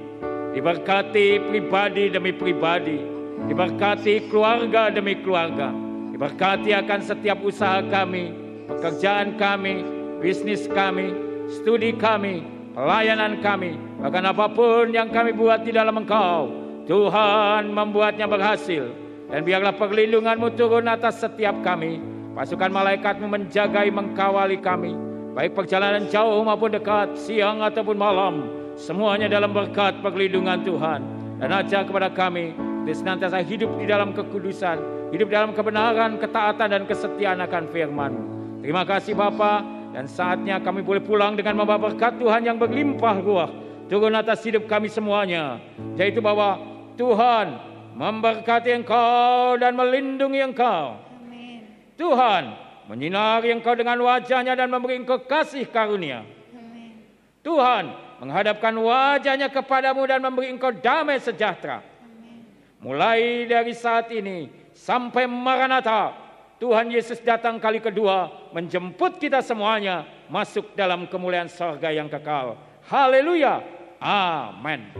Diberkati pribadi demi pribadi, diberkati keluarga demi keluarga, diberkati akan setiap usaha kami, pekerjaan kami, bisnis kami, studi kami, pelayanan kami, bahkan apapun yang kami buat di dalam Engkau, Tuhan membuatnya berhasil. Dan biarlah perlindungan-Mu turun atas setiap kami, pasukan malaikat-Mu menjagai, mengkawali kami, baik perjalanan jauh maupun dekat, siang ataupun malam, semuanya dalam berkat perlindungan Tuhan. Dan ajar kepada kami untuk senantiasa hidup di dalam kekudusan, hidup dalam kebenaran, ketaatan dan kesetiaan akan firman-Mu. Terima kasih Bapa, dan saatnya kami boleh pulang dengan membawa berkat Tuhan yang berlimpah ruah turun atas hidup kami semuanya, yaitu bahwa Tuhan memberkati engkau dan melindungi engkau. Amin. Tuhan menyinari engkau dengan wajahnya dan memberi engkau kasih karunia. Amin. Tuhan menghadapkan wajahnya kepadamu dan memberi engkau damai sejahtera. Amin. Mulai dari saat ini sampai Maranatha, Tuhan Yesus datang kali kedua menjemput kita semuanya masuk dalam kemuliaan surga yang kekal. Haleluya. Amin.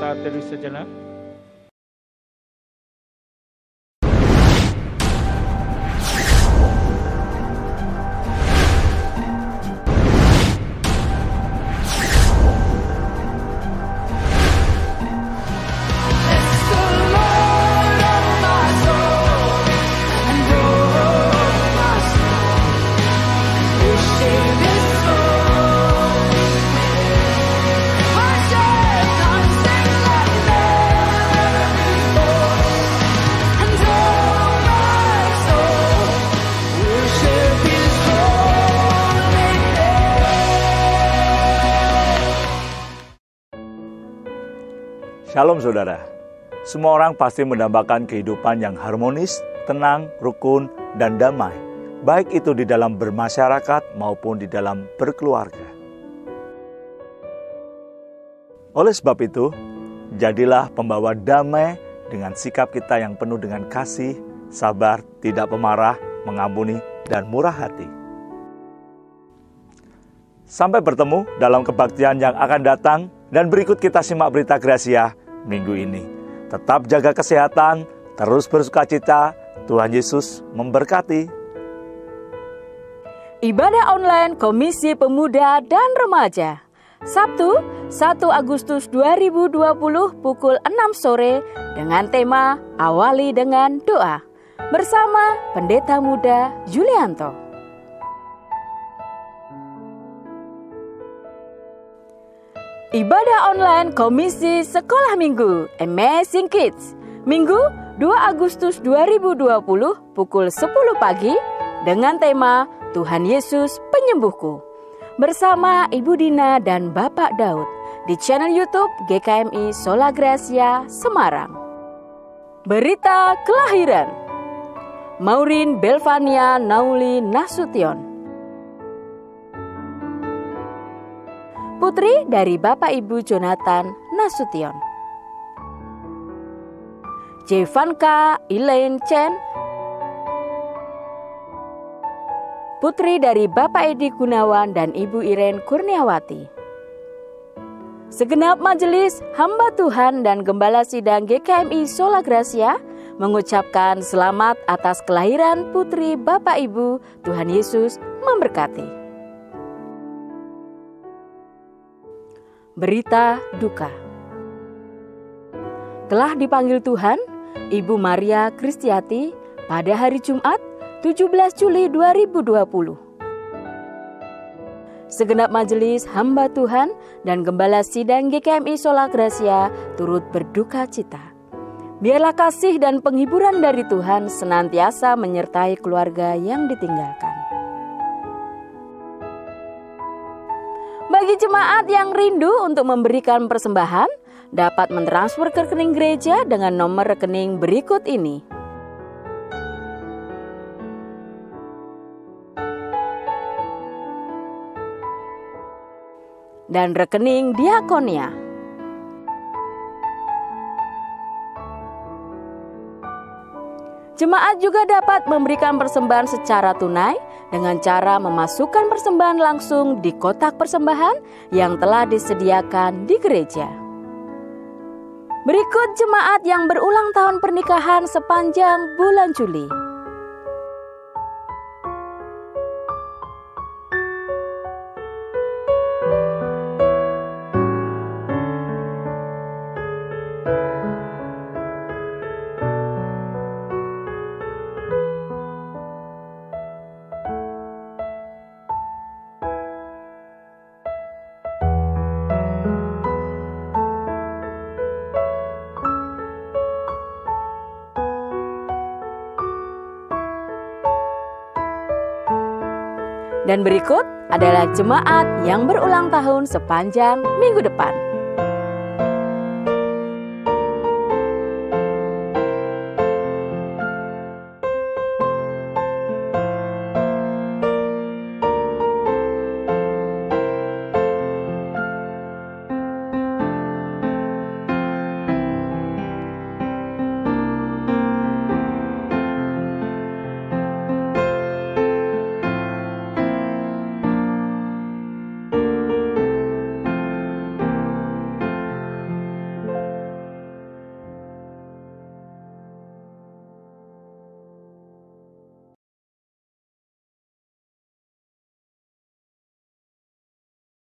kita terus sejenak. Shalom saudara, semua orang pasti mendambakan kehidupan yang harmonis, tenang, rukun, dan damai, baik itu di dalam bermasyarakat maupun di dalam berkeluarga. Oleh sebab itu, jadilah pembawa damai dengan sikap kita yang penuh dengan kasih, sabar, tidak pemarah, mengampuni, dan murah hati. Sampai bertemu dalam kebaktian yang akan datang, dan berikut kita simak berita Gracia minggu ini. Tetap jaga kesehatan, terus bersukacita, Tuhan Yesus memberkati. Ibadah online Komisi Pemuda dan Remaja, Sabtu 1 Agustus 2020 pukul 6 sore dengan tema Awali dengan Doa bersama Pendeta Muda Julianto. Ibadah online Komisi Sekolah Minggu Amazing Kids, Minggu 2 Agustus 2020 pukul 10 pagi dengan tema Tuhan Yesus Penyembuhku bersama Ibu Dina dan Bapak Daud di channel YouTube GKMI Sola Gracia Semarang. Berita kelahiran Maureen Belvania Nauli Nasution, putri dari Bapak Ibu Jonathan Nasution. Jevanka Elaine Chen, putri dari Bapak Edi Gunawan dan Ibu Irene Kurniawati. Segenap majelis hamba Tuhan dan Gembala Sidang GKMI Sola Gracia mengucapkan selamat atas kelahiran putri Bapak Ibu. Tuhan Yesus memberkati. Berita duka. Telah dipanggil Tuhan, Ibu Maria Kristiati pada hari Jumat 17 Juli 2020. Segenap majelis hamba Tuhan dan Gembala Sidang GKMI Sola Gracia turut berduka cita. Biarlah kasih dan penghiburan dari Tuhan senantiasa menyertai keluarga yang ditinggalkan. Bagi jemaat yang rindu untuk memberikan persembahan, dapat mentransfer ke rekening gereja dengan nomor rekening berikut ini. Dan rekening diakonia. Jemaat juga dapat memberikan persembahan secara tunai dengan cara memasukkan persembahan langsung di kotak persembahan yang telah disediakan di gereja. Berikut jemaat yang berulang tahun pernikahan sepanjang bulan Juli. Dan berikut adalah jemaat yang berulang tahun sepanjang minggu depan.